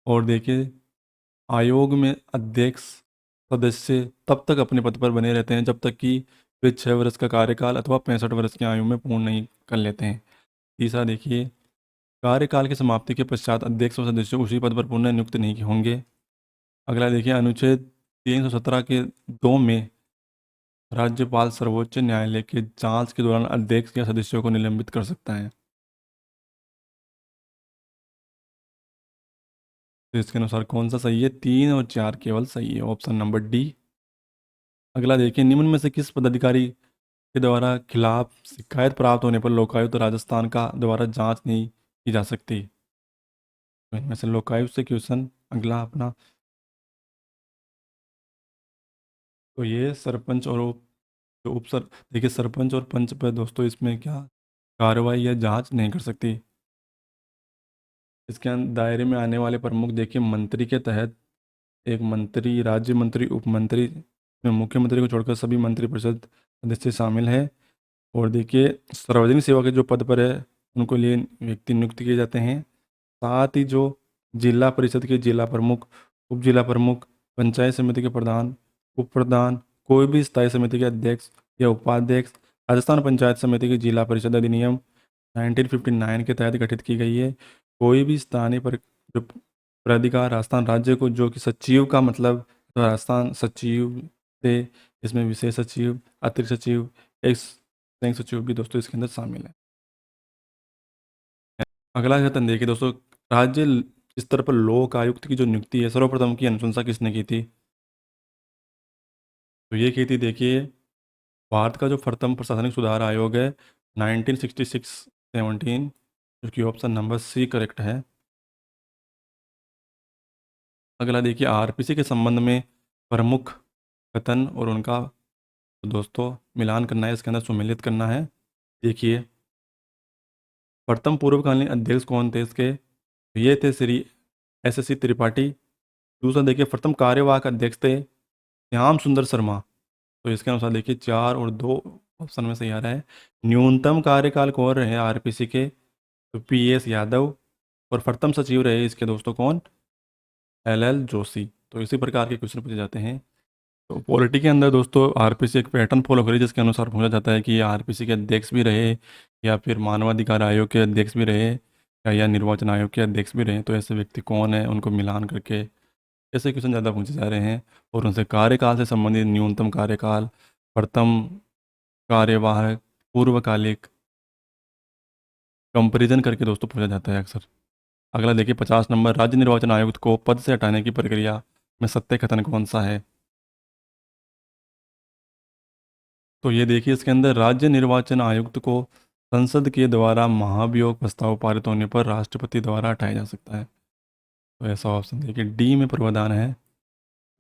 और देखिए आयोग में अध्यक्ष सदस्य तब तक अपने पद पर बने रहते हैं जब तक कि वे 6 वर्ष का कार्यकाल अथवा 65 वर्ष की आयु में पूर्ण नहीं कर लेते हैं। तीसरा देखिए, कार्यकाल की समाप्ति के पश्चात अध्यक्ष व सदस्य उसी पद पर पुनः नियुक्त नहीं होंगे। अगला देखिए, अनुच्छेद 317 के 2 में राज्यपाल सर्वोच्च न्यायालय के जांच के दौरान अध्यक्ष या सदस्यों को निलंबित कर सकता है। तो इसके अनुसार कौन सा सही है? 3 और 4 केवल सही है, ऑप्शन नंबर डी। अगला देखिए, निम्न में से किस पदाधिकारी के द्वारा खिलाफ शिकायत प्राप्त होने पर लोकायुक्त राजस्थान का द्वारा जांच नहीं की जा सकती? तो इनमें से लोकायुक्त से क्वेश्चन अगला अपना, तो ये सरपंच और जो उपसर देखिए सरपंच और पंच पर दोस्तों इसमें क्या कार्रवाई या जांच नहीं कर सकती। इसके दायरे में आने वाले प्रमुख देखिए मंत्री के तहत एक मंत्री, राज्य मंत्री, उप मंत्री में मुख्यमंत्री को छोड़कर सभी मंत्रिपरिषद सदस्य शामिल है। और देखिए सार्वजनिक सेवा के जो पद पर है उनको लिए व्यक्ति नियुक्त किए जाते हैं। साथ ही जो जिला परिषद के जिला प्रमुख, उप जिला प्रमुख, पंचायत समिति के प्रधान, उप प्रधान, कोई भी स्थायी समिति के अध्यक्ष या उपाध्यक्ष राजस्थान पंचायत समिति की जिला परिषद अधिनियम 1959 के तहत गठित की गई है। कोई भी स्थानीय पर जो प्राधिकार राजस्थान राज्य को, जो कि सचिव का मतलब तो राजस्थान सचिव से, इसमें विशेष सचिव, अतिरिक्त सचिव, एक संयुक्त सचिव भी दोस्तों इसके अंदर शामिल है। अगला कथन देखिए दोस्तों, राज्य स्तर पर लोक आयुक्त की जो नियुक्ति है सर्वप्रथम की अनुशंसा किसने की थी? तो ये की थी देखिए, भारत का जो प्रथम प्रशासनिक सुधार आयोग है 1966-17, जो कि ऑप्शन नंबर सी करेक्ट है। अगला देखिए, आरपीसी के संबंध में प्रमुख कथन और उनका दोस्तों मिलान करना है, इसके अंदर सुमेलित करना है। देखिए, प्रथम पूर्वकालीन अध्यक्ष कौन थे इसके? ये थे श्री एस त्रिपाठी। दूसरा देखिए, प्रथम कार्यवाहक अध्यक्ष थे श्याम सुंदर शर्मा। तो इसके अनुसार देखिए 4 और 2 ऑप्शन में सही आ रहा है। न्यूनतम कार्यकाल कौन रहे आरपीसी के? तो पीएस यादव। और प्रथम सचिव रहे इसके दोस्तों कौन? एल जोशी। तो इसी प्रकार के क्वेश्चन पूछे जाते हैं। तो पॉलिटी के अंदर दोस्तों आरपीसी एक पैटर्न फॉलो करे, जिसके अनुसार पूछा जाता है कि ये आरपीसी के अध्यक्ष भी रहे या फिर मानवाधिकार आयोग के अध्यक्ष भी रहे या निर्वाचन आयोग के अध्यक्ष भी रहे। तो ऐसे व्यक्ति कौन है, उनको मिलान करके ऐसे क्वेश्चन ज़्यादा पूछे जा रहे हैं। और उनसे कार्यकाल से संबंधित न्यूनतम कार्यकाल, प्रथम कार्यवाहक, पूर्वकालिक, कंपैरिजन करके दोस्तों पूछा जाता है अक्सर। अगला देखिए 50 नंबर, राज्य निर्वाचन आयुक्त को पद से हटाने की प्रक्रिया में सत्य कथन कौन सा है? तो ये देखिए, इसके अंदर राज्य निर्वाचन आयुक्त को संसद के द्वारा महाभियोग प्रस्ताव पारित होने पर राष्ट्रपति द्वारा हटाया जा सकता है। तो ऐसा ऑप्शन देखिए डी में प्रावधान है,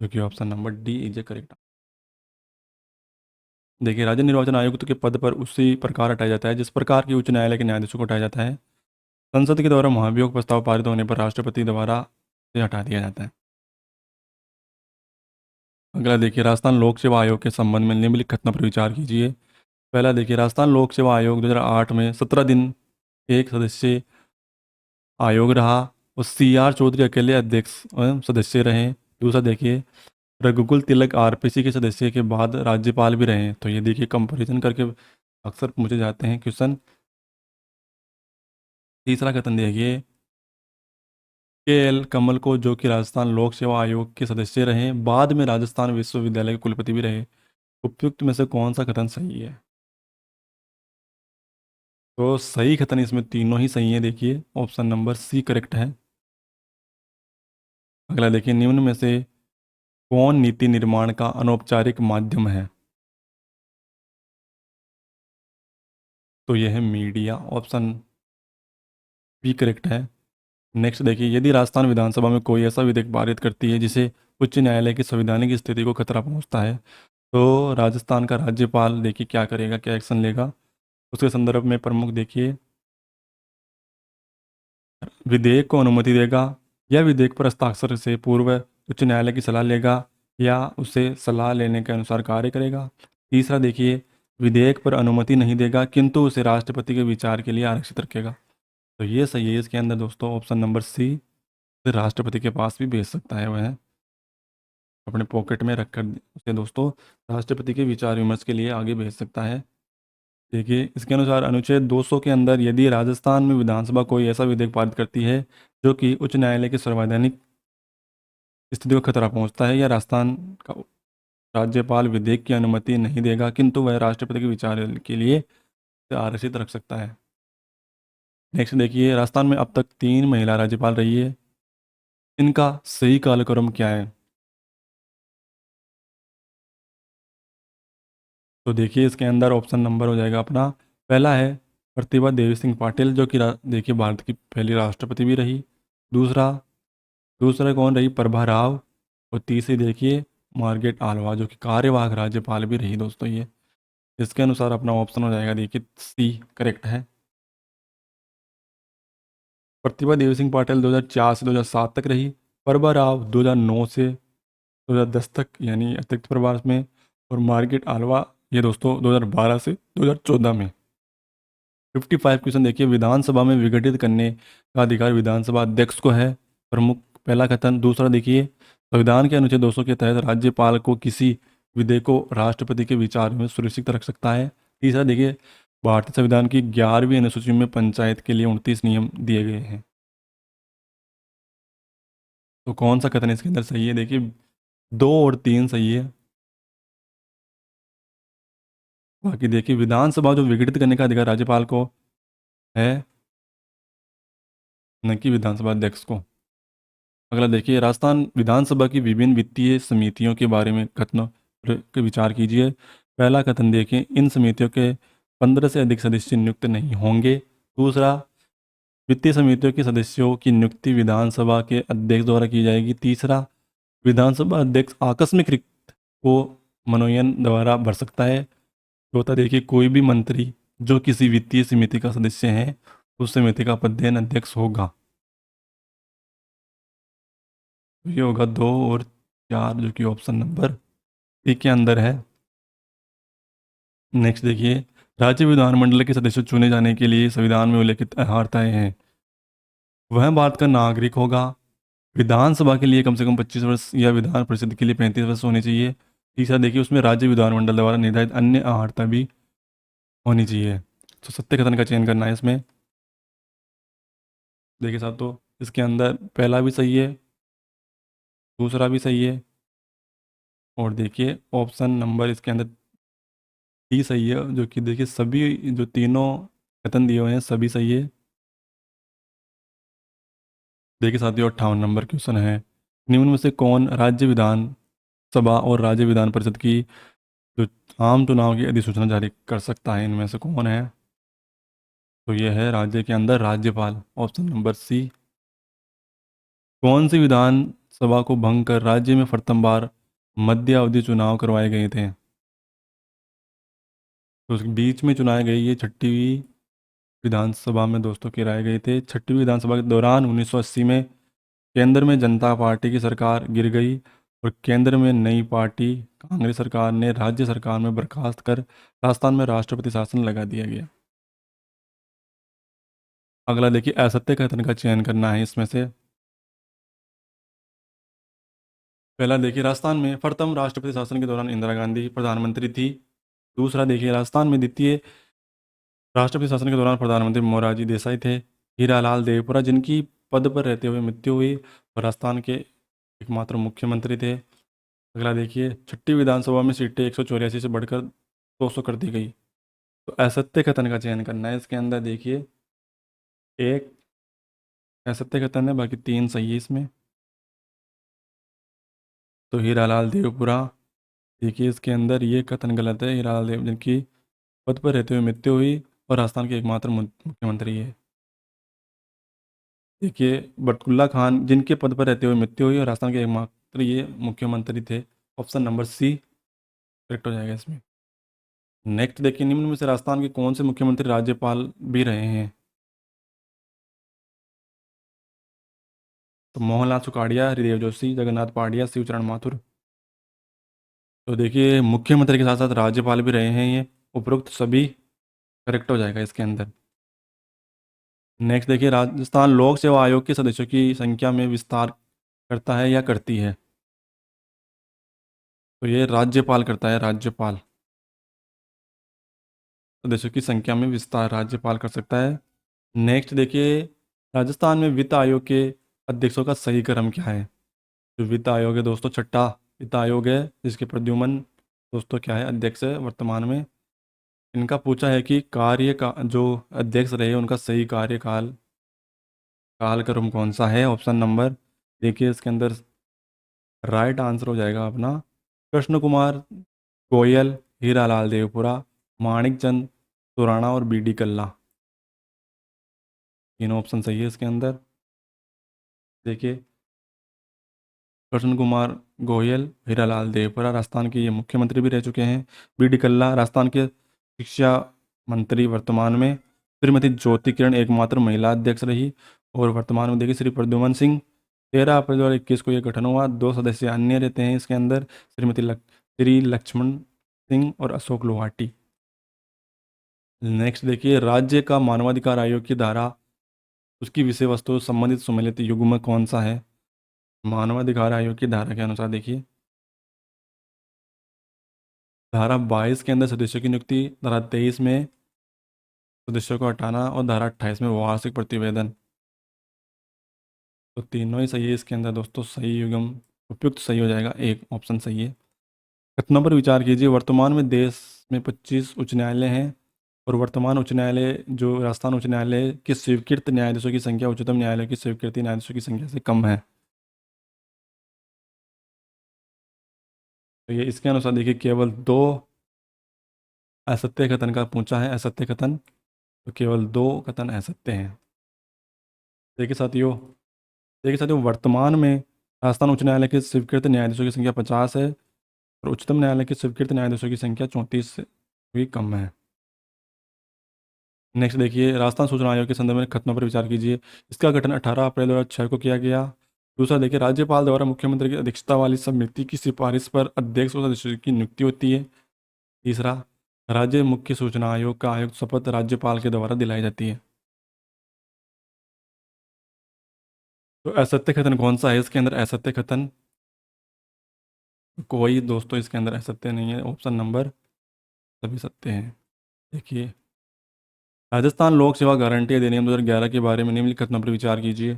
जो कि option number D is a correct. देखिए, राज्य निर्वाचन आयुक्त के पद पर उसी प्रकार हटाया जाता है जिस प्रकार की उच्च न्यायालय के न्यायाधीशों को हटाया जाता है। संसद के द्वारा महाभियोग प्रस्ताव पारित होने पर राष्ट्रपति द्वारा से हटा दिया जाता है। अगला देखिए, राजस्थान लोक सेवा आयोग के संबंध में निम्नलिखित कथनों पर विचार कीजिए। पहला देखिए, राजस्थान लोक सेवा आयोग 2008 में 17 दिन एक सदस्य आयोग रहा और CR चौधरी अकेले अध्यक्ष एवं सदस्य रहे। दूसरा देखिए, रघुकुल तिलक आरपीसी के सदस्य के बाद राज्यपाल भी रहे। तो ये देखिए कंपैरिजन करके अक्सर पूछे जाते हैं क्वेश्चन। तीसरा कथन देखिए, KL कमल को, जो कि राजस्थान लोक सेवा आयोग के सदस्य रहे, बाद में राजस्थान विश्वविद्यालय के कुलपति भी रहे। उपयुक्त में से कौन सा कथन सही है? तो सही कथन इसमें तीनों ही सही है। देखिए ऑप्शन नंबर सी करेक्ट है। अगला देखिए, निम्न में से कौन नीति निर्माण का अनौपचारिक माध्यम है? तो यह है मीडिया, ऑप्शन बी करेक्ट है। नेक्स्ट देखिए, यदि राजस्थान विधानसभा में कोई ऐसा विधेयक पारित करती है जिसे उच्च न्यायालय की संवैधानिक स्थिति को खतरा पहुंचता है, तो राजस्थान का राज्यपाल देखिए क्या करेगा, क्या एक्शन लेगा? उसके संदर्भ में प्रमुख देखिए, विधेयक को अनुमति देगा या विधेयक पर हस्ताक्षर से पूर्व उच्च न्यायालय की सलाह लेगा या उसे सलाह लेने के अनुसार कार्य करेगा। तीसरा देखिए, विधेयक पर अनुमति नहीं देगा किंतु उसे राष्ट्रपति के विचार के लिए आरक्षित रखेगा। तो ये सही है इसके अंदर दोस्तों ऑप्शन नंबर सी, उसे राष्ट्रपति के पास भी भेज सकता है वह, अपने पॉकेट में रखकर उसे दोस्तों राष्ट्रपति के विचार विमर्श के लिए आगे भेज सकता है। देखिए, इसके अनुसार अनुच्छेद 200 के अंदर यदि राजस्थान में विधानसभा कोई ऐसा विधेयक पारित करती है जो कि उच्च न्यायालय की संवैधानिक स्थिति को खतरा पहुंचता है या राजस्थान का राज्यपाल विधेयक की अनुमति नहीं देगा किंतु वह राष्ट्रपति के विचार के लिए इसे आरक्षित रख सकता है। नेक्स्ट देखिए, राजस्थान में अब तक 3 महिला राज्यपाल रही है, इनका सही कालक्रम क्या है? तो देखिए, इसके अंदर ऑप्शन नंबर हो जाएगा अपना, पहला है प्रतिभा देवी सिंह पाटिल, जो कि देखिए भारत की पहली राष्ट्रपति भी रही। दूसरा दूसरा कौन रही? प्रभा राव। और तीसरी देखिए मार्गरेट आल्वा, जो कि कार्यवाहक राज्यपाल भी रही दोस्तों ये। इसके अनुसार अपना ऑप्शन हो जाएगा देखिए सी करेक्ट है। प्रतिभा देवी सिंह पाटिल 2004 से 2007 तक रही। प्रभा राव 2009 से 2010 तक यानी अतिरिक्त प्रभार में। और मार्गरेट आल्वा ये दोस्तों 2012 से 2014 में। 55 क्वेश्चन देखिए, विधानसभा में विघटित करने का अधिकार विधानसभा अध्यक्ष को है, प्रमुख पहला कथन। दूसरा देखिए, संविधान के अनुच्छेद 200 के तहत राज्यपाल को किसी विधेयक को राष्ट्रपति के विचार में सुरक्षित रख सकता है। तीसरा देखिए, भारतीय संविधान की 11वीं अनुसूची में पंचायत के लिए 29 नियम दिए गए हैं। तो कौन सा कथन इसके अंदर सही है? देखिए, 2 और 3 सही है। बाकी देखिए, विधानसभा जो विघटित करने का अधिकार राज्यपाल को है, न कि विधानसभा अध्यक्ष को। अगला देखिए, राजस्थान विधानसभा की विभिन्न वित्तीय समितियों के बारे में कथनों पर विचार कीजिए। पहला कथन देखिए, इन समितियों के 15 से अधिक सदस्य नियुक्त नहीं होंगे। दूसरा, वित्तीय समितियों के सदस्यों की नियुक्ति विधानसभा के अध्यक्ष द्वारा की जाएगी। तीसरा, विधानसभा अध्यक्ष आकस्मिक रिक्त को मनोनयन द्वारा भर सकता है। चौथा देखिए, कोई भी मंत्री जो किसी वित्तीय समिति का सदस्य है, उस समिति का पदेन अध्यक्ष होगा। तो ये होगा 2 और 4, जो कि ऑप्शन नंबर सी के अंदर है। नेक्स्ट देखिए, राज्य विधानमंडल के सदस्य चुने जाने के लिए संविधान में उल्लेखित अर्हताएं हैं। वह भारत का नागरिक होगा, विधानसभा के लिए कम से कम 25 वर्ष या विधान परिषद के लिए 35 वर्ष होने चाहिए। तीसरा देखिए, उसमें राज्य विधानमंडल द्वारा निर्धारित अन्य अर्हता भी होनी चाहिए। तो सत्य कथन का चयन करना है इसमें। देखिए साहब, तो इसके अंदर पहला भी सही है, दूसरा भी सही है, और देखिए ऑप्शन नंबर इसके अंदर डी सही है, जो कि देखिए सभी जो तीनों कथन दिए हुए हैं सभी सही है। देखिए साथियों, 58 नंबर क्वेश्चन है, निम्न में से कौन राज्य विधान सभा और राज्य विधान परिषद की जो आम चुनाव की अधिसूचना जारी कर सकता है? इनमें से कौन है? तो यह है राज्य के अंदर राज्यपाल, ऑप्शन नंबर सी। कौन सी विधानसभा को भंग कर राज्य में प्रथम बार मध्य अवधि चुनाव करवाए गए थे? तो उसके बीच में चुनाए गए ये 6वीं विधानसभा में दोस्तों गिराए गए थे। 6वीं विधानसभा के दौरान 1980 में केंद्र में जनता पार्टी की सरकार गिर गई और केंद्र में नई पार्टी कांग्रेस सरकार ने राज्य सरकार में बर्खास्त कर राजस्थान में राष्ट्रपति शासन लगा दिया गया। अगला देखिए, असत्य कथन का चयन करना है इसमें से। पहला देखिए, राजस्थान में प्रथम राष्ट्रपति शासन के दौरान इंदिरा गांधी प्रधानमंत्री थी। दूसरा देखिए, राजस्थान में द्वितीय राष्ट्रपति शासन के दौरान प्रधानमंत्री मोरारजी देसाई थे। हीरालाल देवपुरा, जिनकी पद पर रहते हुए मृत्यु हुई, और राजस्थान के एकमात्र मुख्यमंत्री थे। अगला देखिए, 6वीं विधानसभा में सीटें 184 से बढ़कर 200 कर दी गई। तो असत्य कथन का चयन करना है इसके अंदर। देखिए, एक असत्य कथन है, बाकी 3 सही है इसमें। तो हीरालाल देवपुरा, देखिए इसके अंदर ये कथन गलत है। हीरालाल देव जिनकी पद पर रहते हुए मृत्यु हुई और राजस्थान के एकमात्र मुख्यमंत्री है। देखिए, बरकतुल्ला खान, जिनके पद पर रहते हुए मृत्यु हुई और राजस्थान के एकमात्र ये मुख्यमंत्री थे। ऑप्शन नंबर सी करेक्ट हो जाएगा इसमें। नेक्स्ट देखिए, निम्न में से राजस्थान के कौन से मुख्यमंत्री राज्यपाल भी रहे हैं? तो मोहनलाल सुखाड़िया, हरिदेव जोशी, जगन्नाथ पहाड़िया, शिवचरण माथुर। तो देखिए, मुख्यमंत्री के साथ साथ राज्यपाल भी रहे हैं ये। उपरोक्त सभी करेक्ट हो जाएगा इसके अंदर। नेक्स्ट देखिए, राजस्थान लोक सेवा आयोग के सदस्यों की संख्या में विस्तार करता है या करती है? तो ये राज्यपाल करता है, राज्यपाल। सदस्यों की संख्या में विस्तार राज्यपाल कर सकता है। नेक्स्ट देखिए, राजस्थान में वित्त आयोग के अध्यक्षों का सही क्रम क्या है? जो वित्त आयोग है दोस्तों, छठा वित्त आयोग है, जिसके प्रद्युमन दोस्तों क्या है, अध्यक्ष है वर्तमान में। इनका पूछा है कि कार्य का जो अध्यक्ष रहे उनका सही कार्यकाल कालक्रम कौन सा है? ऑप्शन नंबर देखिए इसके अंदर राइट आंसर हो जाएगा अपना कृष्ण कुमार गोयल, हीरालाल देवपुरा, माणिक चंद सुराणा और बी डी कल्ला। तीनों ऑप्शन सही है इसके अंदर। देखिए, कृष्ण कुमार गोयल, हीरालाल देवपुरा राजस्थान के ये मुख्यमंत्री भी रह चुके हैं। बी डी कल्ला राजस्थान के शिक्षा मंत्री वर्तमान में। श्रीमती ज्योति किरण एकमात्र महिला अध्यक्ष रही। और वर्तमान में देखिए, श्री प्रद्युमन सिंह, 13 अप्रैल 2021 को यह गठन हुआ। 2 सदस्य अन्य रहते हैं इसके अंदर, श्री लक्ष्मण सिंह और अशोक लोहाटी। नेक्स्ट देखिए, राज्य का मानवाधिकार आयोग की धारा उसकी विषय वस्तु संबंधित सम्मिलित युग्म कौन सा है? मानवाधिकार आयोग की धारा के अनुसार देखिए, धारा 22 के अंदर सदस्यों की नियुक्ति, धारा 23 में सदस्यों को हटाना और धारा 28 में वार्षिक प्रतिवेदन। तो तीनों ही सही है इसके अंदर दोस्तों, सही युगम उपयुक्त सही हो जाएगा, एक ऑप्शन सही है। कथनों पर विचार कीजिए। वर्तमान में देश में 25 उच्च न्यायालय हैं और वर्तमान उच्च न्यायालय जो राजस्थान उच्च न्यायालय के स्वीकृत न्यायाधीशों की संख्या उच्चतम न्यायालय की स्वीकृत न्यायाधीशों की संख्या से कम है। तो ये इसके अनुसार देखिए केवल दो असत्य कथन का पूछा है, असत्य कथन, तो केवल दो कथन असत्य हैं। देखिए साथियों वर्तमान में राजस्थान उच्च न्यायालय के स्वीकृत न्यायाधीशों की संख्या 50 है और उच्चतम न्यायालय के स्वीकृत न्यायाधीशों की संख्या 34 से भी कम है। नेक्स्ट देखिए, राजस्थान सूचना आयोग के संदर्भ में कथनों पर विचार कीजिए। इसका गठन 18 अप्रैल 2006 को किया गया। दूसरा देखिए, राज्यपाल द्वारा मुख्यमंत्री की अध्यक्षता वाली समिति की सिफारिश पर अध्यक्ष और सदस्यों की नियुक्ति होती है। तीसरा, राज्य मुख्य सूचना आयोग का आयुक्त शपथ राज्यपाल के द्वारा दिलाई जाती है। तो असत्य कथन कौन सा है इसके अंदर? असत्य कथन कोई दोस्तों इसके अंदर असत्य नहीं है, ऑप्शन नंबर सभी सत्य हैं। देखिए, राजस्थान लोक सेवा गारंटी अधिनियम 2011 के बारे में निम्नलिखित कथनों पर विचार कीजिए।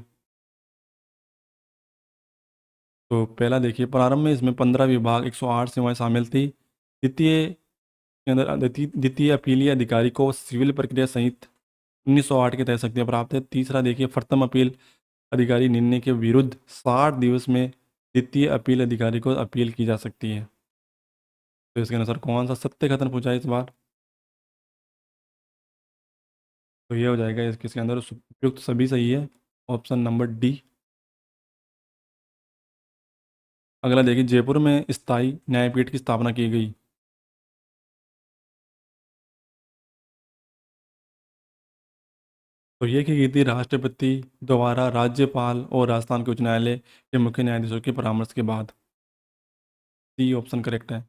तो पहला देखिए, प्रारंभ में इसमें 15 विभाग 108 सेवाएं शामिल थी। द्वितीय के अंदर द्वितीय अपीलीय अधिकारी को सिविल प्रक्रिया सहित 1908 के तहत शक्तियाँ प्राप्त है। तीसरा देखिए, प्रथम अपील अधिकारी निर्णय के विरुद्ध 60 दिवस में द्वितीय अपील अधिकारी को अपील की जा सकती है। तो इसके अनुसार कौन सा सत्य कथन पूछा है इस बार? तो ये हो जाएगा इसके अंदर उपयुक्त सभी सही है, ऑप्शन नंबर डी। अगला देखिए, जयपुर में स्थायी न्यायपीठ की स्थापना की गई। तो ये की गई थी राष्ट्रपति द्वारा राज्यपाल और राजस्थान के उच्च न्यायालय के मुख्य न्यायाधीशों के परामर्श के बाद। सी ऑप्शन करेक्ट है।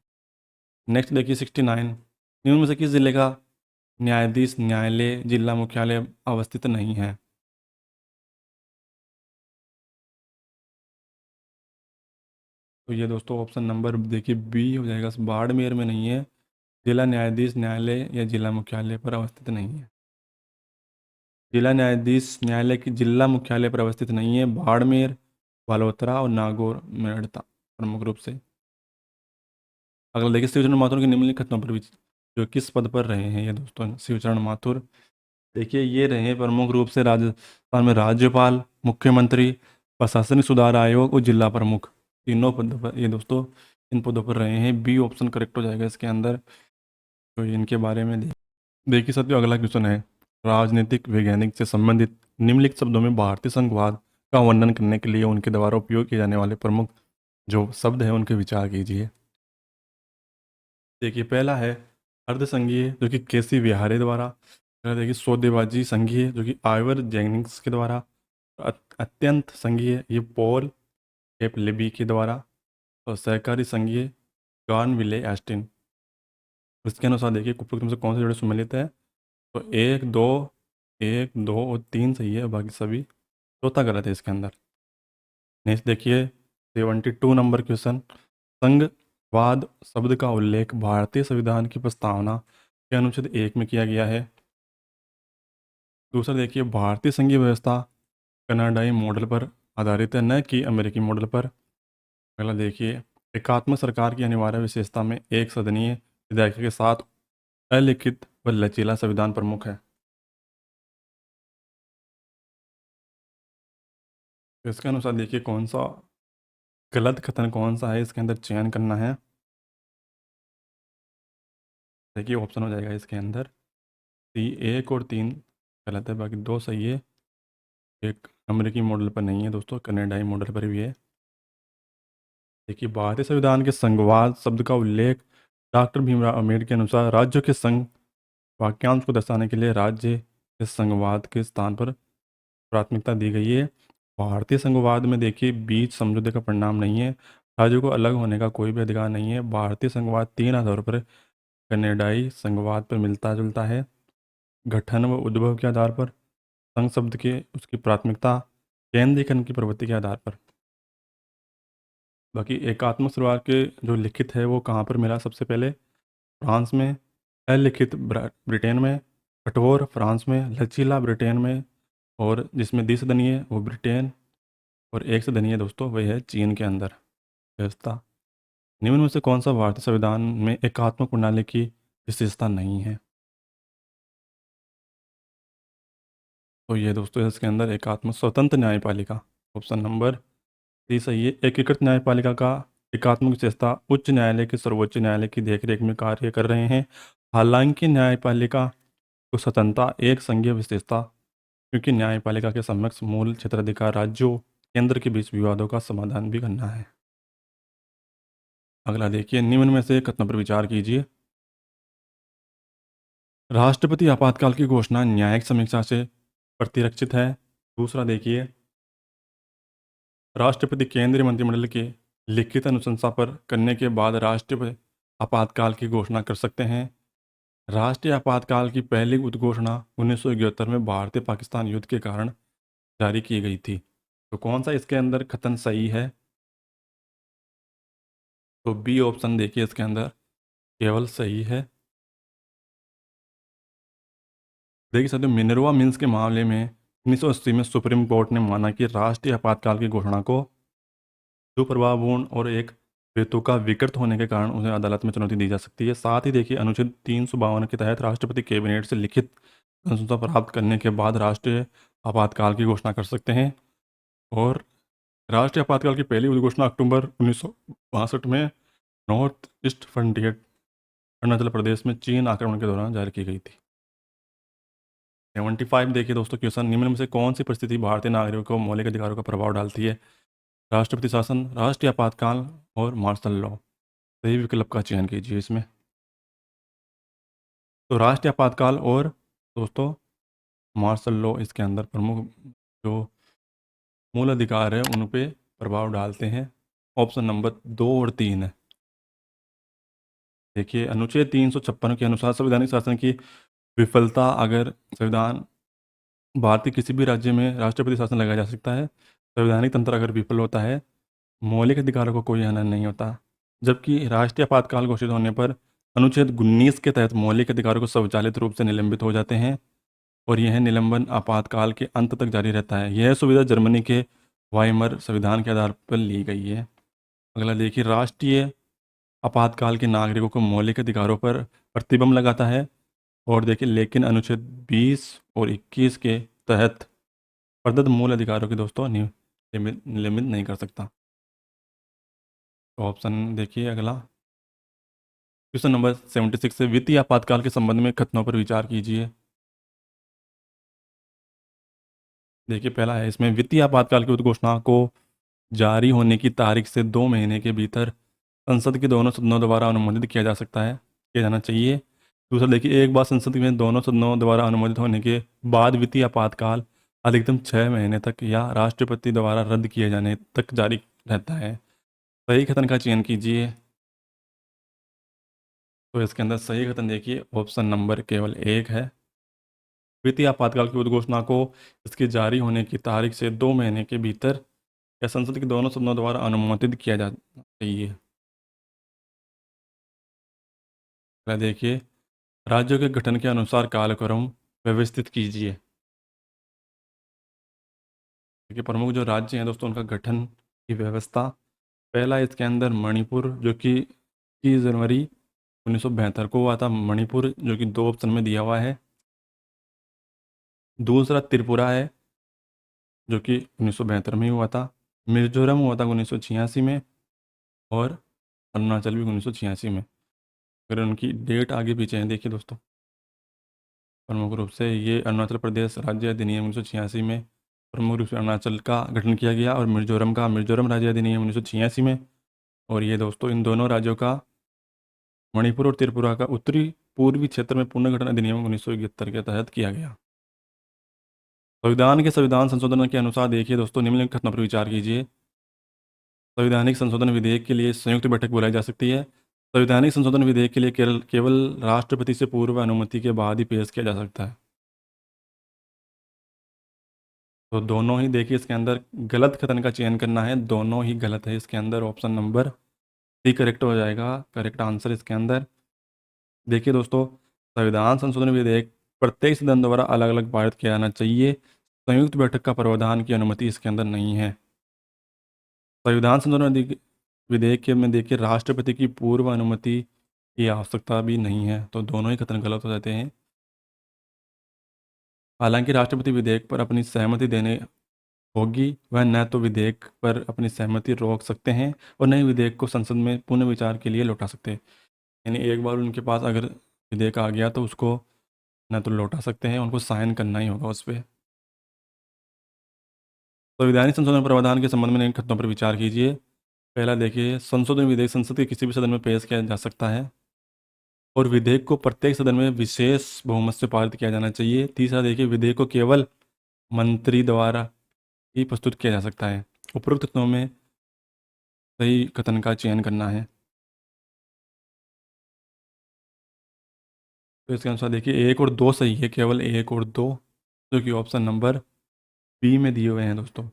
नेक्स्ट देखिए 69, निम्न में से किस जिले का न्यायाधीश न्यायालय जिला मुख्यालय अवस्थित नहीं है? तो ये दोस्तों ऑप्शन नंबर देखिए बी हो जाएगा, बाड़मेर में नहीं है। जिला न्यायाधीश न्यायालय या जिला मुख्यालय पर अवस्थित नहीं है। जिला न्यायाधीश न्यायालय की जिला मुख्यालय पर अवस्थित नहीं है। बाड़मेर, बालोतरा और नागौर में अड़ता प्रमुख रूप से। अगला देखिए, शिवचरण माथुर के निम्नलिखित कथनों पर जो किस पद पर रहे हैं ये दोस्तों शिवचरण माथुर? देखिए, ये रहे प्रमुख रूप से राजस्थान में राज्यपाल, मुख्यमंत्री, प्रशासनिक सुधार आयोग और जिला प्रमुख, तीनों पदों पर ये दोस्तों इन पदों पर रहे हैं। बी ऑप्शन करेक्ट हो जाएगा इसके अंदर। तो इनके बारे में देखिए साथियों, अगला क्वेश्चन है, राजनीतिक वैज्ञानिक से संबंधित निम्नलिखित शब्दों में भारतीय संघवाद का वर्णन करने के लिए उनके द्वारा उपयोग किए जाने वाले प्रमुख जो शब्द हैं उनके विचार कीजिए। देखिए, पहला है अर्धसंघीय जो कि केसी विहारे द्वारा। देखिए, सौदेबाजी संघीय जो कि आइवर जेनिंग्स के द्वारा। अत्यंत संघीय ये पॉल एपलेबी के द्वारा। और सहकारी संघीय जॉन विले एस्टिन। इसके अनुसार देखिए उपरोक्त में से कौन से जोड़े सम्मिलित है? तो एक दो और तीन सही है, बाकी सभी चौथा गलत है इसके अंदर। नेक्स्ट देखिए 72 नंबर क्वेश्चन, संघवाद शब्द का उल्लेख भारतीय संविधान की प्रस्तावना के अनुच्छेद 1 में किया गया है। दूसरा देखिए, भारतीय संघीय व्यवस्था कनाडाई मॉडल पर आधारित है, न कि अमेरिकी मॉडल पर। अगला देखिए, एकात्मक सरकार की अनिवार्य विशेषता में एक सदनीय विधायिका के साथ अलिखित व लचीला संविधान प्रमुख है। तो इसके अनुसार देखिए कौन सा गलत कथन कौन सा है इसके अंदर चयन करना है। देखिए ऑप्शन हो जाएगा इसके अंदर सी, 1 और 3 गलत है, बाकी दो सही है। एक अमेरिकी मॉडल पर नहीं है दोस्तों, कनाडाई मॉडल पर भी है। देखिए, भारतीय संविधान के संघवाद शब्द का उल्लेख डॉक्टर भीमराव अम्बेडकर के अनुसार राज्यों के संघ वाक्यांश को दर्शाने के लिए राज्य के संघवाद के स्थान पर प्राथमिकता दी गई है। भारतीय संघवाद में देखिए बीच समझौते का परिणाम नहीं है। राज्यों को अलग होने का कोई भी अधिकार नहीं है। भारतीय संघवाद 3 आधारों पर कनाडाई संघवाद पर मिलता जुलता है, गठन व उद्भव के आधार पर, संघ शब्द के उसकी प्राथमिकता, केंद्रीकरण की प्रवृत्ति के आधार पर। बाकी एकात्मक सरकार के जो लिखित है वो कहाँ पर मिला सबसे पहले? फ्रांस में, अलिखित ब्रिटेन में, कठोर फ्रांस में, लचीला ब्रिटेन में, और जिसमें द्विसदनीय है वो ब्रिटेन, और एक सदनीय दोस्तों वही है चीन के अंदर व्यवस्था। निम्न में से कौन सा भारतीय संविधान में एकात्मक प्रणाली की विशेषता नहीं है? तो ये दोस्तों इसके अंदर एकात्मक स्वतंत्र न्यायपालिका, ऑप्शन नंबर सी सही है। एकीकृत न्यायपालिका का एकात्मक विशेषता उच्च न्यायालय के सर्वोच्च न्यायालय की देखरेख में कार्य कर रहे हैं। हालांकि न्यायपालिका को स्वतंत्रता एक संघीय विशेषता, क्योंकि न्यायपालिका के समक्ष मूल क्षेत्राधिकार राज्यों केंद्र के बीच विवादों का समाधान भी करना है। अगला देखिए, निम्न में से कथनों पर विचार कीजिए। राष्ट्रपति आपातकाल की घोषणा न्यायिक समीक्षा से प्रतिरक्षित है। दूसरा देखिए, राष्ट्रपति केंद्रीय मंत्रिमंडल के लिखित अनुशंसा पर करने के बाद राष्ट्रीय आपातकाल की घोषणा कर सकते हैं। राष्ट्रीय आपातकाल की पहली उद्घोषणा 1971 में भारतीय पाकिस्तान युद्ध के कारण जारी की गई थी। तो कौन सा इसके अंदर कथन सही है? तो बी ऑप्शन देखिए इसके अंदर केवल सही है। देखिए साथियों, मिनर्वा मिल्स के मामले में 1980 में सुप्रीम कोर्ट ने माना कि राष्ट्रीय आपातकाल की घोषणा को दुष्प्रभावपूर्ण और एक हेतु का विकृत होने के कारण उन्हें अदालत में चुनौती दी जा सकती है। साथ ही देखिए, अनुच्छेद 352 के तहत राष्ट्रपति कैबिनेट से लिखित अनुशंसा प्राप्त करने के बाद राष्ट्रीय आपातकाल की घोषणा कर सकते हैं। और राष्ट्रीय आपातकाल की पहली उद्घोषणा अक्टूबर 1962 में north east frontier Arunachal Pradesh में चीन आक्रमण के दौरान जारी की गई थी। 75 देखिए दोस्तों क्वेश्चन, निम्न में से कौन सी परिस्थिति भारतीय नागरिकों को मौलिक अधिकारों का प्रभाव डालती है? राष्ट्रपति शासन, राष्ट्रीय आपातकाल और मार्शल लॉ। सही विकल्प का चयन कीजिए इसमें। तो राष्ट्रीय आपातकाल और दोस्तों मार्शल लॉ इसके अंदर प्रमुख जो मूल अधिकार है उन पे प्रभाव डालते हैं। ऑप्शन नंबर 2 और 3 है। देखिए, अनुच्छेद 356 के अनुसार संवैधानिक शासन की विफलता अगर संविधान भारत के किसी भी राज्य में राष्ट्रपति शासन लगाया जा सकता है। संवैधानिक तंत्र अगर विफल होता है, मौलिक अधिकारों को कोई हनन नहीं होता। जबकि राष्ट्रीय आपातकाल घोषित होने पर अनुच्छेद 19 के तहत मौलिक अधिकारों को स्वचालित रूप से निलंबित हो जाते हैं, और यह निलंबन आपातकाल के अंत तक जारी रहता है। यह सुविधा जर्मनी के वाइमर संविधान के आधार पर ली गई है। अगला देखिए, राष्ट्रीय आपातकाल के नागरिकों को मौलिक अधिकारों पर प्रतिबंध लगाता है। और देखिए, लेकिन अनुच्छेद 20 और 21 के तहत प्रदत्त मूल अधिकारों के दोस्तों निलंबित नहीं कर सकता। तो ऑप्शन देखिए अगला, क्वेश्चन नंबर 76 से वित्तीय आपातकाल के संबंध में कथनों पर विचार कीजिए। देखिए, पहला है इसमें, वित्तीय आपातकाल की उद्घोषणा को जारी होने की तारीख से 2 महीने के भीतर संसद के दोनों सदनों द्वारा अनुमोदित किया जा सकता है, किया जाना चाहिए। दूसरा देखिए, एक बार संसद में दोनों सदनों द्वारा अनुमोदित होने के बाद वित्तीय आपातकाल अधिकतम 6 महीने तक या राष्ट्रपति द्वारा रद्द किए जाने तक जारी रहता है। सही कथन का चयन कीजिए। तो इसके अंदर सही कथन देखिए ऑप्शन नंबर केवल 1 है। वित्तीय आपातकाल की उद्घोषणा को इसके जारी होने की तारीख से 2 महीने के भीतर या संसद के दोनों सदनों द्वारा अनुमोदित किया जाना चाहिए। अगला देखिए, राज्यों के गठन के अनुसार कालक्रम व्यवस्थित कीजिए। देखिए, प्रमुख जो राज्य हैं दोस्तों उनका गठन की व्यवस्था। पहला इसके अंदर मणिपुर, जो कि 30 जनवरी 1972 को हुआ था। मणिपुर जो कि 2 ऑप्शन में दिया हुआ है। दूसरा त्रिपुरा है, जो कि 1972 में ही हुआ था। मिजोरम हुआ था 1986 में, और अरुणाचल भी 1986 में। अगर उनकी डेट आगे पीछे है देखिए दोस्तों, प्रमुख रूप से ये अरुणाचल प्रदेश राज्य अधिनियम 1986 में प्रमुख रूप से अरुणाचल का गठन किया गया, और मिजोरम राज्य अधिनियम 1986 में। और ये दोस्तों इन दोनों राज्यों का, मणिपुर और त्रिपुरा का उत्तरी पूर्वी क्षेत्र में पुनर्गठन अधिनियम 1971 के तहत किया गया। संविधान संशोधन के अनुसार देखिए दोस्तों, निम्नलिखित कथनों पर विचार कीजिए। संवैधानिक संशोधन विधेयक के लिए संयुक्त बैठक बुलाई जा सकती है। संवैधानिक संशोधन विधेयक के लिए केवल राष्ट्रपति से पूर्व अनुमति के बाद ही पेश किया जा सकता है। तो दोनों ही देखिए इसके अंदर गलत कथन का चयन करना है, दोनों ही गलत है इसके अंदर। ऑप्शन नंबर सी करेक्ट हो जाएगा, करेक्ट आंसर इसके अंदर। देखिए दोस्तों, संविधान संशोधन विधेयक प्रत्येक सदन द्वारा अलग अलग पारित किया जाना चाहिए। संयुक्त बैठक का प्रावधान की अनुमति इसके अंदर नहीं है। संविधान संशोधन विधेयक के में देखिए राष्ट्रपति की पूर्व अनुमति की आवश्यकता भी नहीं है, तो दोनों ही कथन गलत हो जाते हैं। हालांकि राष्ट्रपति विधेयक पर अपनी सहमति देने होगी, वह न तो विधेयक पर अपनी सहमति रोक सकते हैं और न ही विधेयक को संसद में पुनर्विचार के लिए लौटा सकते हैं। यानी एक बार उनके पास अगर विधेयक आ गया तो उसको न तो लौटा सकते हैं, उनको साइन करना ही होगा उस पर। संवैधानिक संशोधन प्रावधान के संबंध में निम्न कथनों पर विचार कीजिए। पहला देखिए, संशोधन विधेयक संसद के किसी भी सदन में पेश किया जा सकता है और विधेयक को प्रत्येक सदन में विशेष बहुमत से पारित किया जाना चाहिए। तीसरा देखिए, विधेयक को केवल मंत्री द्वारा ही प्रस्तुत किया जा सकता है। उपरोक्त कथनों में सही कथन का चयन करना है। तो इसके अनुसार देखिए 1 और 2 सही है, केवल 1 और 2, जो कि ऑप्शन नंबर बी में दिए हुए हैं दोस्तों।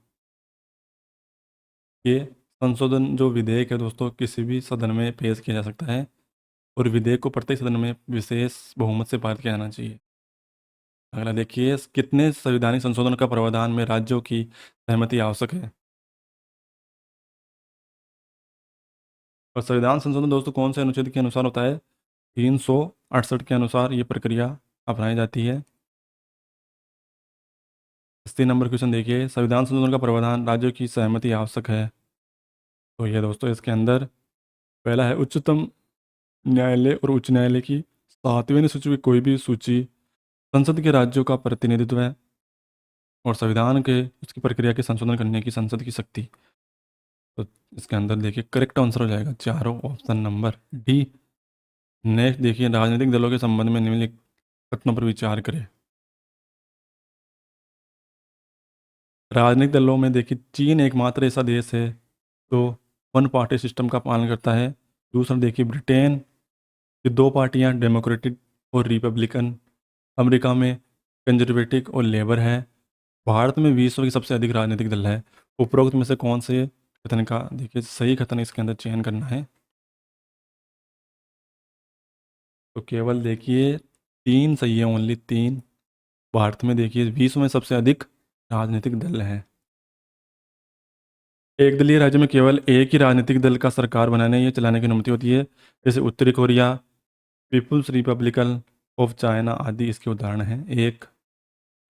ये संशोधन जो विधेयक है दोस्तों किसी भी सदन में पेश किया जा सकता है और विधेयक को प्रत्येक सदन में विशेष बहुमत से पारित किया जाना चाहिए। अगला देखिए, कितने संवैधानिक संशोधन का प्रावधान में राज्यों की सहमति आवश्यक है। और संविधान संशोधन दोस्तों कौन से अनुच्छेद के अनुसार होता है? 368 के अनुसार ये प्रक्रिया अपनाई जाती है। 80 नंबर क्वेश्चन देखिए, संविधान संशोधन का प्रावधान राज्यों की सहमति आवश्यक है। तो ये दोस्तों इसके अंदर पहला है, उच्चतम न्यायालय और उच्च न्यायालय की 7वें सूची में कोई भी सूची संसद के राज्यों का प्रतिनिधित्व है और संविधान के उसकी प्रक्रिया के संशोधन करने की संसद की शक्ति। तो इसके अंदर देखिए करेक्ट आंसर हो जाएगा चारों, ऑप्शन नंबर डी। नेक्स्ट देखिए, राजनीतिक दलों के संबंध में निम्नलिखित कथनों पर विचार करें। राजनीतिक दलों में देखिए चीन एकमात्र ऐसा देश है जो 1 पार्टी सिस्टम का पालन करता है। दूसरा देखिए, ब्रिटेन की 2 पार्टियां डेमोक्रेटिक और रिपब्लिकन। अमेरिका में कंजर्वेटिव और लेबर है। भारत में विश्व के सबसे अधिक राजनीतिक दल है। उपरोक्त में से कौन से कथन का देखिए सही कथन इसके अंदर चयन करना है। तो केवल देखिए 3 सही है, ओनली 3। भारत में देखिए विश्व में सबसे अधिक राजनीतिक दल है। एक दलीय राज्य में केवल एक ही राजनीतिक दल का सरकार बनाने या चलाने की अनुमति होती है, जैसे उत्तरी Korea, people's republican of China आदि इसके उदाहरण हैं।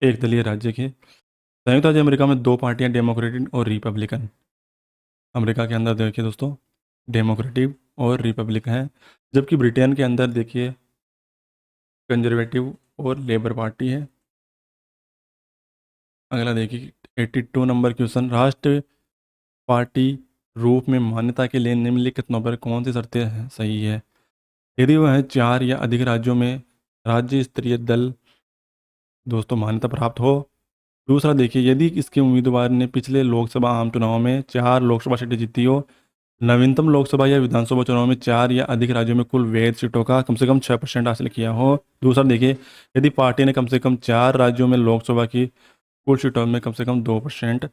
एक दलीय राज्य के संयुक्त राज्य अमेरिका में 2 पार्टियां डेमोक्रेटिक और रिपब्लिकन। अमेरिका के अंदर देखिए दोस्तों डेमोक्रेटिक और रिपब्लिकन है, जबकि ब्रिटेन के अंदर देखिए कंजर्वेटिव और लेबर पार्टी है। अगला देखिए 82 नंबर क्वेश्चन, राष्ट्र पार्टी रूप में मान्यता के लिए निम्नलिखित कथनों पर कौन सी शर्तें सही है? यदि वह 4 या अधिक राज्यों में राज्य स्तरीय दल दोस्तों मान्यता प्राप्त हो। दूसरा देखिए, यदि इसके उम्मीदवार ने पिछले लोकसभा आम चुनाव में 4 लोकसभा सीटें जीती हो। नवीनतम लोकसभा या विधानसभा चुनाव में 4 या अधिक राज्यों में कुल वैध सीटों का कम से कम 6% हासिल किया हो। दूसरा देखिए, यदि पार्टी ने कम से कम 4 राज्यों में लोकसभा की कुल सीटों में कम से कम 2%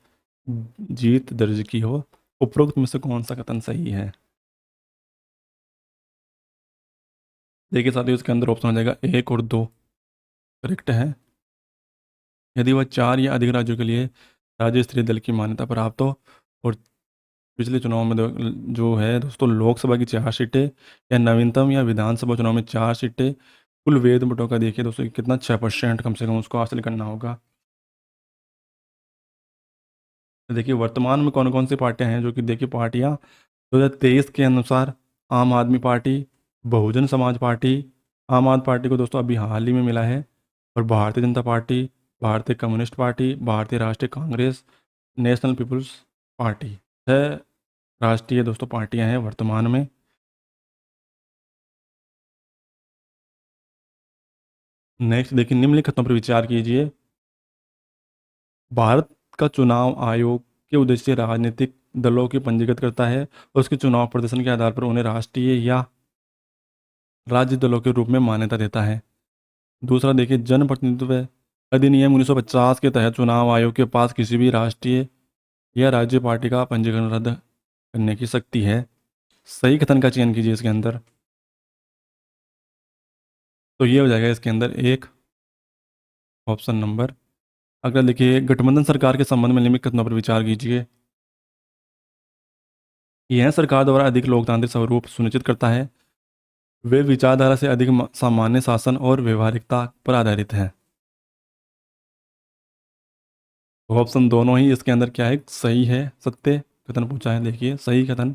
जीत दर्ज की हो। उपरोक्त में से कौन सा कथन सही है? देखिए साथियों, इसके अंदर ऑप्शन हो जाएगा 1 और 2 करेक्ट है। यदि वह 4 या अधिक राज्यों के लिए राज्य स्तरीय दल की मान्यता प्राप्त हो और पिछले चुनाव में जो है दोस्तों लोकसभा की 4 सीटें या नवीनतम या विधानसभा चुनाव में 4 सीटें, कुल वैध वोटों का देखिए दोस्तों कितना 6% कम से कम उसको हासिल करना होगा। तो देखिए वर्तमान में कौन कौन सी पार्टियां हैं, जो कि देखिए पार्टियां 2023 के अनुसार आम आदमी पार्टी, बहुजन समाज पार्टी, आम आदमी पार्टी को दोस्तों अभी हाल ही में मिला है, और भारतीय जनता पार्टी, भारतीय कम्युनिस्ट पार्टी, भारतीय राष्ट्रीय कांग्रेस, नेशनल पीपुल्स पार्टी। 6 राष्ट्रीय दोस्तों पार्टियां हैं वर्तमान में। नेक्स्ट देखिए, निम्नलिखित कथनों पर विचार कीजिए। भारत का चुनाव आयोग के उद्देश्य राजनीतिक दलों की पंजीकृत करता है और उसके चुनाव प्रदर्शन के आधार पर उन्हें राष्ट्रीय या राज्य दलों के रूप में मान्यता देता है। दूसरा देखिए, जनप्रतिनिधित्व अधिनियम 1950 के तहत चुनाव आयोग के पास किसी भी राष्ट्रीय या राज्य पार्टी का पंजीकरण रद्द करने की शक्ति है। सही कथन का चयन कीजिए इसके अंदर। तो ये हो जाएगा इसके अंदर एक ऑप्शन नंबर। अगला देखिए, गठबंधन सरकार के संबंध में निम्नलिखित कथनों पर विचार कीजिए। यह सरकार द्वारा अधिक लोकतांत्रिक स्वरूप सुनिश्चित करता है। वे विचारधारा से अधिक सामान्य शासन और व्यवहारिकता पर आधारित है। तो ऑप्शन दोनों ही इसके अंदर क्या है, सही है। सत्य कथन पूछा है, देखिए सही कथन।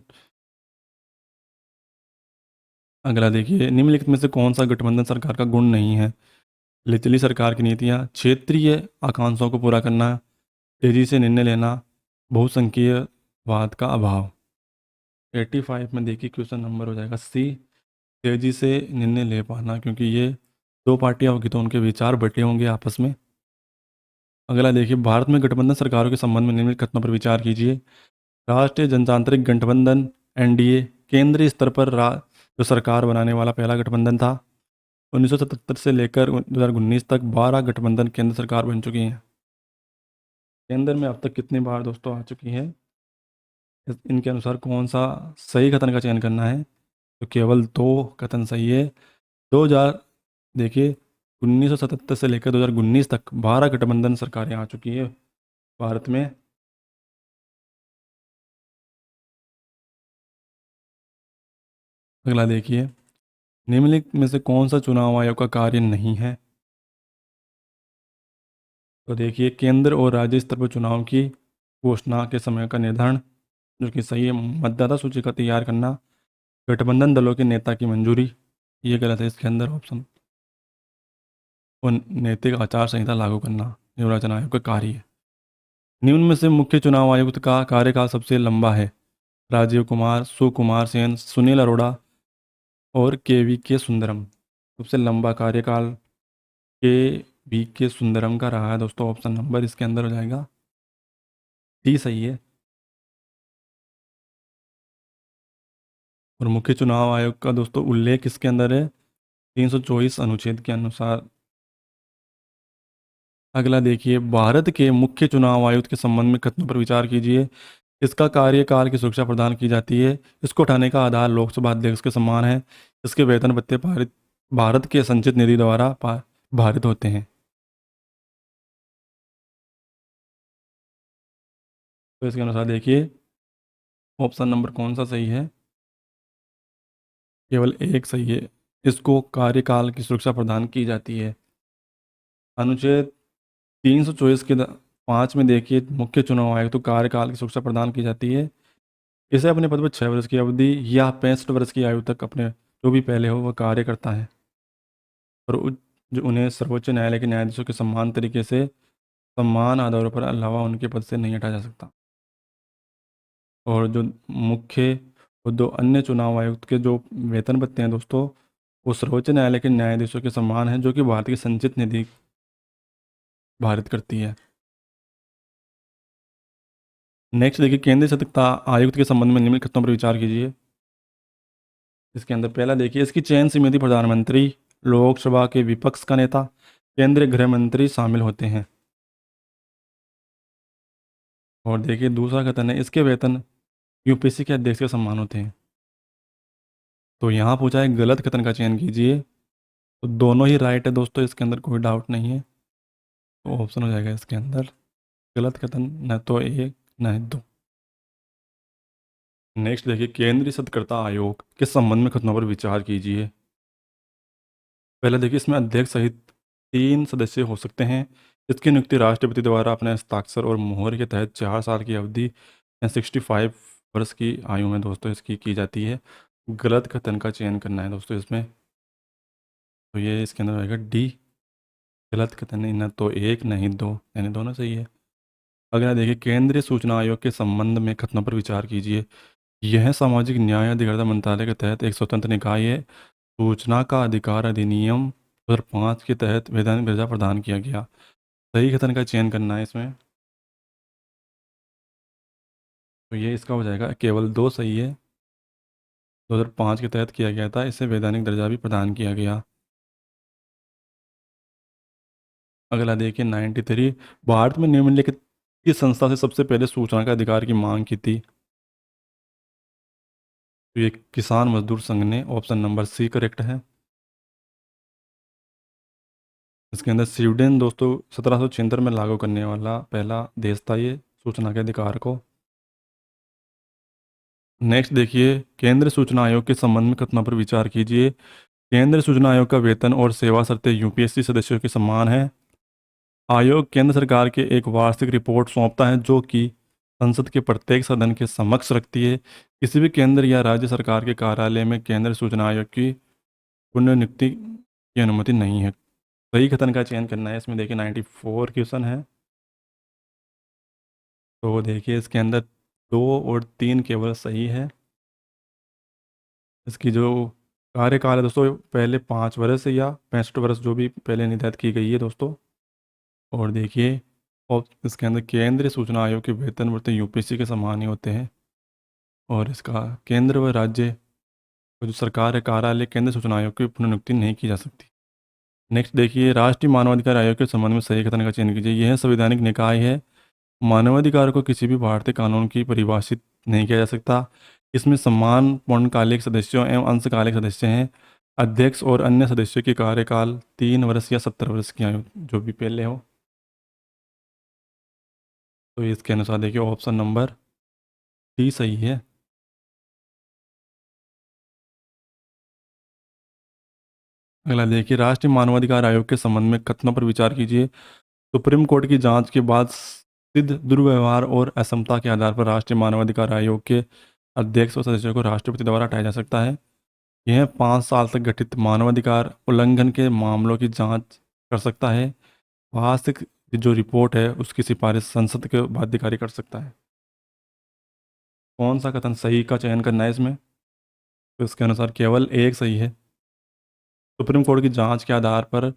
अगला देखिए, निम्नलिखित में से कौन सा गठबंधन सरकार का गुण नहीं है। निचली सरकार की नीतियाँ, क्षेत्रीय आकांक्षाओं को पूरा करना, तेजी से निर्णय लेना, बहुसंकीयवाद का अभाव। 85 में देखिए क्वेश्चन नंबर हो जाएगा सी, तेजी से निर्णय ले पाना, क्योंकि ये दो पार्टियां होगी तो उनके विचार बटे होंगे आपस में। अगला देखिए, भारत में गठबंधन सरकारों के संबंध में निम्नलिखित कथनों पर विचार कीजिए। राष्ट्रीय जनतांत्रिक गठबंधन एनडीए केंद्रीय स्तर पर जो सरकार बनाने वाला पहला गठबंधन था। 1977 से लेकर 2019 तक 12 गठबंधन केंद्र सरकार बन चुकी हैं। केंद्र में अब तक कितनी बार दोस्तों आ चुकी है, इनके अनुसार कौन सा सही कथन का चयन करना है। तो केवल दो कथन सही है। 2000 देखिए 1977 से लेकर 2019 तक 12 गठबंधन सरकारें आ चुकी है भारत में। अगला देखिए, निम्नलिखित में से कौन सा चुनाव आयोग का कार्य नहीं है। तो देखिए, केंद्र और राज्य स्तर पर चुनाव की घोषणा के समय का निर्धारण, जो कि सही है। मतदाता सूची का तैयार करना, गठबंधन दलों के नेता की मंजूरी, ये गलत है इसके अंदर ऑप्शन। और नैतिक आचार संहिता लागू करना निर्वाचन आयोग का कार्य है। निम्न में से मुख्य चुनाव आयुक्त का कार्यकाल सबसे लंबा है। राजीव कुमार, सुकुमार सेन, सुनील अरोड़ा और के वी के सुंदरम। सबसे लंबा कार्यकाल के वी के सुंदरम का रहा है दोस्तों। ऑप्शन नंबर इसके अंदर हो जाएगा डी, सही है। और मुख्य चुनाव आयोग का दोस्तों उल्लेख इसके अंदर है 324 अनुच्छेद के अनुसार। अगला देखिए, भारत के मुख्य चुनाव आयुक्त के संबंध में कथनों पर विचार कीजिए। इसका कार्यकाल की सुरक्षा प्रदान की जाती है। इसको उठाने का आधार लोकसभा अध्यक्ष के समान है। इसके वेतन भत्ते भारत के संचित निधि द्वारा भारित होते हैं। तो इसके अनुसार देखिए ऑप्शन नंबर कौन सा सही है, केवल एक सही है। इसको कार्यकाल की सुरक्षा प्रदान की जाती है। अनुच्छेद 324 के 5 में देखिए, मुख्य चुनाव आयुक्त को कार्यकाल की सुरक्षा प्रदान की जाती है। इसे अपने पद पर 6 वर्ष की अवधि या 65 वर्ष की आयु तक अपने जो भी पहले हो वह कार्य करता है। और जो उन्हें सर्वोच्च न्यायालय के न्यायाधीशों के समान तरीके से समान आधारों पर अलावा उनके पद से नहीं हटाया जा सकता। और जो मुख्य और दो अन्य चुनाव आयुक्त के जो वेतन भत्ते हैं दोस्तों, वो सर्वोच्च न्यायालय के न्यायाधीशों के समान हैं, जो कि भारत की संचित निधि भारित करती है। नेक्स्ट देखिए, केंद्रीय सतर्कता आयुक्त के संबंध में निम्नलिखित कथनों पर विचार कीजिए। इसके अंदर पहला देखिए, इसकी चयन समिति प्रधानमंत्री, लोकसभा के विपक्ष का नेता, केंद्रीय गृह मंत्री शामिल होते हैं। और देखिए दूसरा कथन है, इसके वेतन यूपीएससी के अध्यक्ष के समान होते हैं। तो यहाँ पूछा है गलत कथन का चयन कीजिए। तो दोनों ही राइट है दोस्तों, इसके अंदर कोई डाउट नहीं है। तो ऑप्शन हो जाएगा इसके अंदर गलत कथन, न तो एक न दो। नेक्स्ट देखिए, केंद्रीय सतर्कता आयोग के संबंध में कथनों पर विचार कीजिए। पहले देखिए, इसमें अध्यक्ष सहित 3 सदस्य हो सकते हैं। इसकी नियुक्ति राष्ट्रपति द्वारा अपने हस्ताक्षर और मोहर के तहत 4 साल की अवधि या 65 वर्ष की आयु में दोस्तों इसकी की जाती है। गलत कथन का चयन करना है दोस्तों इसमें। तो ये इसके अंदर आएगा डी, गलत कथन नहीं, न तो एक नहीं दो, यानी दोनों सही है। अगला देखिए, केंद्रीय सूचना आयोग के संबंध में कथनों पर विचार कीजिए। यह सामाजिक न्याय अधिकारिता मंत्रालय के तहत एक स्वतंत्र निकाय है। सूचना का अधिकार अधिनियम 2005 के तहत वैधानिक दर्जा प्रदान किया गया। सही कथन का चयन करना है इसमें। तो ये इसका हो जाएगा केवल दो सही है। 2005 के तहत किया गया था, इसे वैधानिक दर्जा भी प्रदान किया गया। अगला देखिए 93, भारत में निम्नलिखित किस संस्था से सबसे पहले सूचना का अधिकार की मांग की थी। तो ये किसान मजदूर संघ ने, ऑप्शन नंबर सी करेक्ट है। इसके अंदर स्वीडन दोस्तों 1776 में लागू करने वाला पहला देश था ये सूचना के अधिकार को। नेक्स्ट देखिए, केंद्र सूचना आयोग के संबंध में कथनों पर विचार कीजिए। केंद्र सूचना आयोग का वेतन और सेवा शर्तें यूपीएससी सदस्यों के समान है। आयोग केंद्र सरकार के एक वार्षिक रिपोर्ट सौंपता है जो कि संसद के प्रत्येक सदन के समक्ष रखती है। किसी भी केंद्र या राज्य सरकार के कार्यालय में केंद्र सूचना आयोग की पुनर्नियुक्ति की अनुमति नहीं है। सही कथन का चयन करना है, इसमें देखिए 94 क्वेश्चन है। तो देखिए इसके अंदर 2 और 3 केवल सही है। इसकी जो कार्यकाल है दोस्तों, पहले 5 वर्ष या 65 वर्ष जो भी पहले निर्धारित की गई है दोस्तों। और देखिए, और इसके अंदर केंद्रीय सूचना आयोग के वेतन वृत्ति यूपीएससी के समान ही होते हैं। और इसका केंद्र व राज्य जो सरकार है कार्यालय केंद्र सूचना आयोग की पुनर्नियुक्ति नहीं की जा सकती। नेक्स्ट देखिए, राष्ट्रीय मानवाधिकार आयोग के संबंध में सही कथन का चयन कीजिए। यह संवैधानिक निकाय है। मानवाधिकार को किसी भी भारतीय कानून की परिभाषित नहीं किया जा सकता। इसमें समान पूर्णकालिक सदस्यों एवं अंशकालिक सदस्य हैं। अध्यक्ष और अन्य सदस्यों की कार्यकाल 3 वर्ष या 70 वर्ष की आयु जो भी पहले हो। तो इसके अनुसार देखिए ऑप्शन नंबर डी सही है। अगला देखिए, राष्ट्रीय मानवाधिकार आयोग के संबंध में कथनों पर विचार कीजिए। सुप्रीम कोर्ट की जांच के बाद सिद्ध दुर्व्यवहार और असमता के आधार पर राष्ट्रीय मानवाधिकार आयोग के अध्यक्ष और सदस्यों को राष्ट्रपति द्वारा हटाया जा सकता है। यह 5 साल तक गठित मानवाधिकार उल्लंघन के मामलों की जांच कर सकता है। वार्षिक जो रिपोर्ट है उसकी सिफारिश संसद के बाध्यकारी कर सकता है। कौन सा कथन सही का चयन करना है इसमें? तो इसके अनुसार केवल एक सही है। सुप्रीम कोर्ट की जांच के आधार पर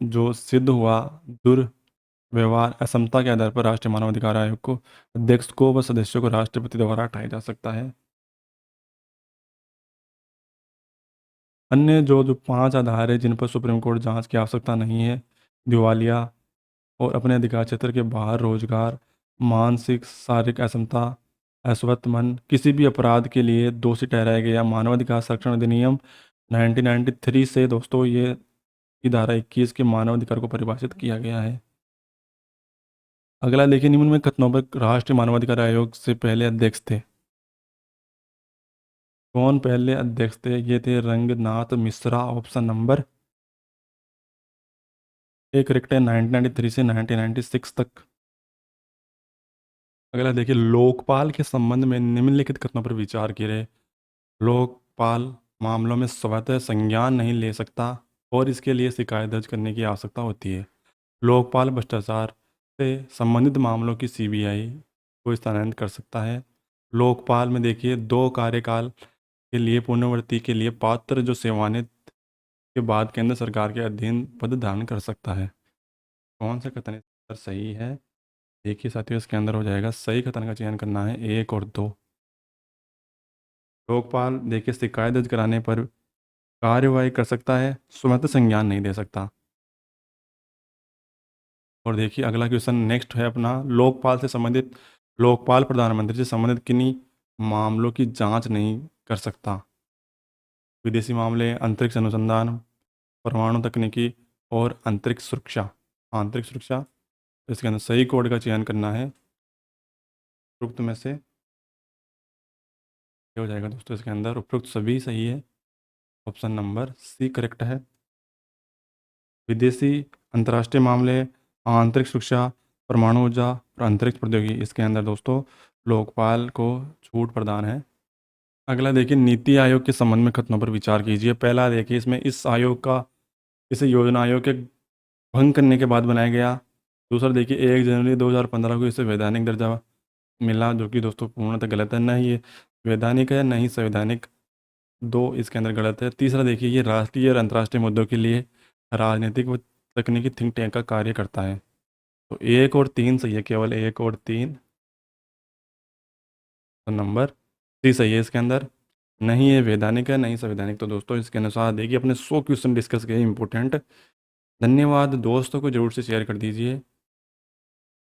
जो सिद्ध हुआ दुर्व्यवहार असमता के आधार पर राष्ट्रीय मानवाधिकार आयोग को अध्यक्ष को व सदस्यों को राष्ट्रपति द्वारा हटाया जा सकता है। अन्य जो जो 5 आधार है जिन पर सुप्रीम कोर्ट जांच की आवश्यकता नहीं है, दिवालिया और अपने अधिकार क्षेत्र के बाहर रोजगार, मानसिक शारीरिक असमता, अस्वस्थ मन, किसी भी अपराध के लिए दोषी ठहराया गया, मानवाधिकार संरक्षण अधिनियम 1993 से दोस्तों ये की धारा 21 के मानवाधिकार को परिभाषित किया गया है। अगला देखिए, निम्न में कथनों पर राष्ट्रीय मानवाधिकार आयोग से पहले अध्यक्ष थे। कौन पहले अध्यक्ष थे? ये थे Ranganath Mishra. Option number A correct है, 1993 से 1996 तक। अगला देखिए, लोकपाल के संबंध में निम्नलिखित कथनों पर विचार कीजिए। लोकपाल मामलों में स्वतः संज्ञान नहीं ले सकता और इसके लिए शिकायत दर्ज करने की आवश्यकता होती है। लोकपाल भ्रष्टाचार से संबंधित मामलों की सीबीआई को स्थानांतरित कर सकता है। लोकपाल में देखिए 2 कार्यकाल के लिए पुनर्वृत्ति के लिए पात्र जो सेवानिवृत्त के बाद केंद्र सरकार के अधीन पद धारण कर सकता है। कौन सा कथन इस पर सही है? देखिए साथियों, इसके अंदर हो जाएगा सही कथन का चयन करना है 1 और 2। लोकपाल देखिए शिकायत दर्ज कराने पर कार्यवाही कर सकता है, स्वतः संज्ञान नहीं दे सकता। और देखिए अगला क्वेश्चन नेक्स्ट है अपना, लोकपाल से संबंधित लोकपाल प्रधानमंत्री से संबंधित किन्हीं मामलों की जांच नहीं कर सकता। विदेशी मामले, अंतरिक्ष अनुसंधान, परमाणु तकनीकी और अंतरिक्ष सुरक्षा। आंतरिक सुरक्षा। इसके अंदर सही कोड का चयन करना है। उपयुक्त में से क्या हो जाएगा दोस्तों? इसके अंदर उपयुक्त सभी सही है। ऑप्शन नंबर सी करेक्ट है। विदेशी, अंतर्राष्ट्रीय मामले, आंतरिक सुरक्षा, परमाणु ऊर्जा और अंतरिक्ष प्रौद्योगिकी, इसके अंदर दोस्तों लोकपाल को छूट प्रदान है। अगला देखिए, नीति आयोग के संबंध में कथनों पर विचार कीजिए। पहला देखिए, इसमें इस आयोग का इसे योजना आयोग के भंग करने के बाद बनाया गया। दूसरा देखिए, 1 जनवरी 2015 को इसे वैधानिक दर्जा मिला, जो कि दोस्तों पूर्णतः गलत है। न ही ये वैधानिक है, न ही संवैधानिक, 2 इसके अंदर गलत है। तीसरा देखिए, ये राष्ट्रीय और अंतर्राष्ट्रीय मुद्दों के लिए राजनीतिक व तकनीकी थिंक टैंक का कार्य करता है। तो 1 और 3 सही है, केवल 1 और 3। तो नंबर सी सही है इसके अंदर। नहीं ये वैधानिक है, नहीं संवैधानिक। तो दोस्तों इसके अनुसार देखिए अपने 100 क्वेश्चन डिस्कस किए इंपॉर्टेंट। धन्यवाद दोस्तों को जरूर से शेयर कर दीजिए।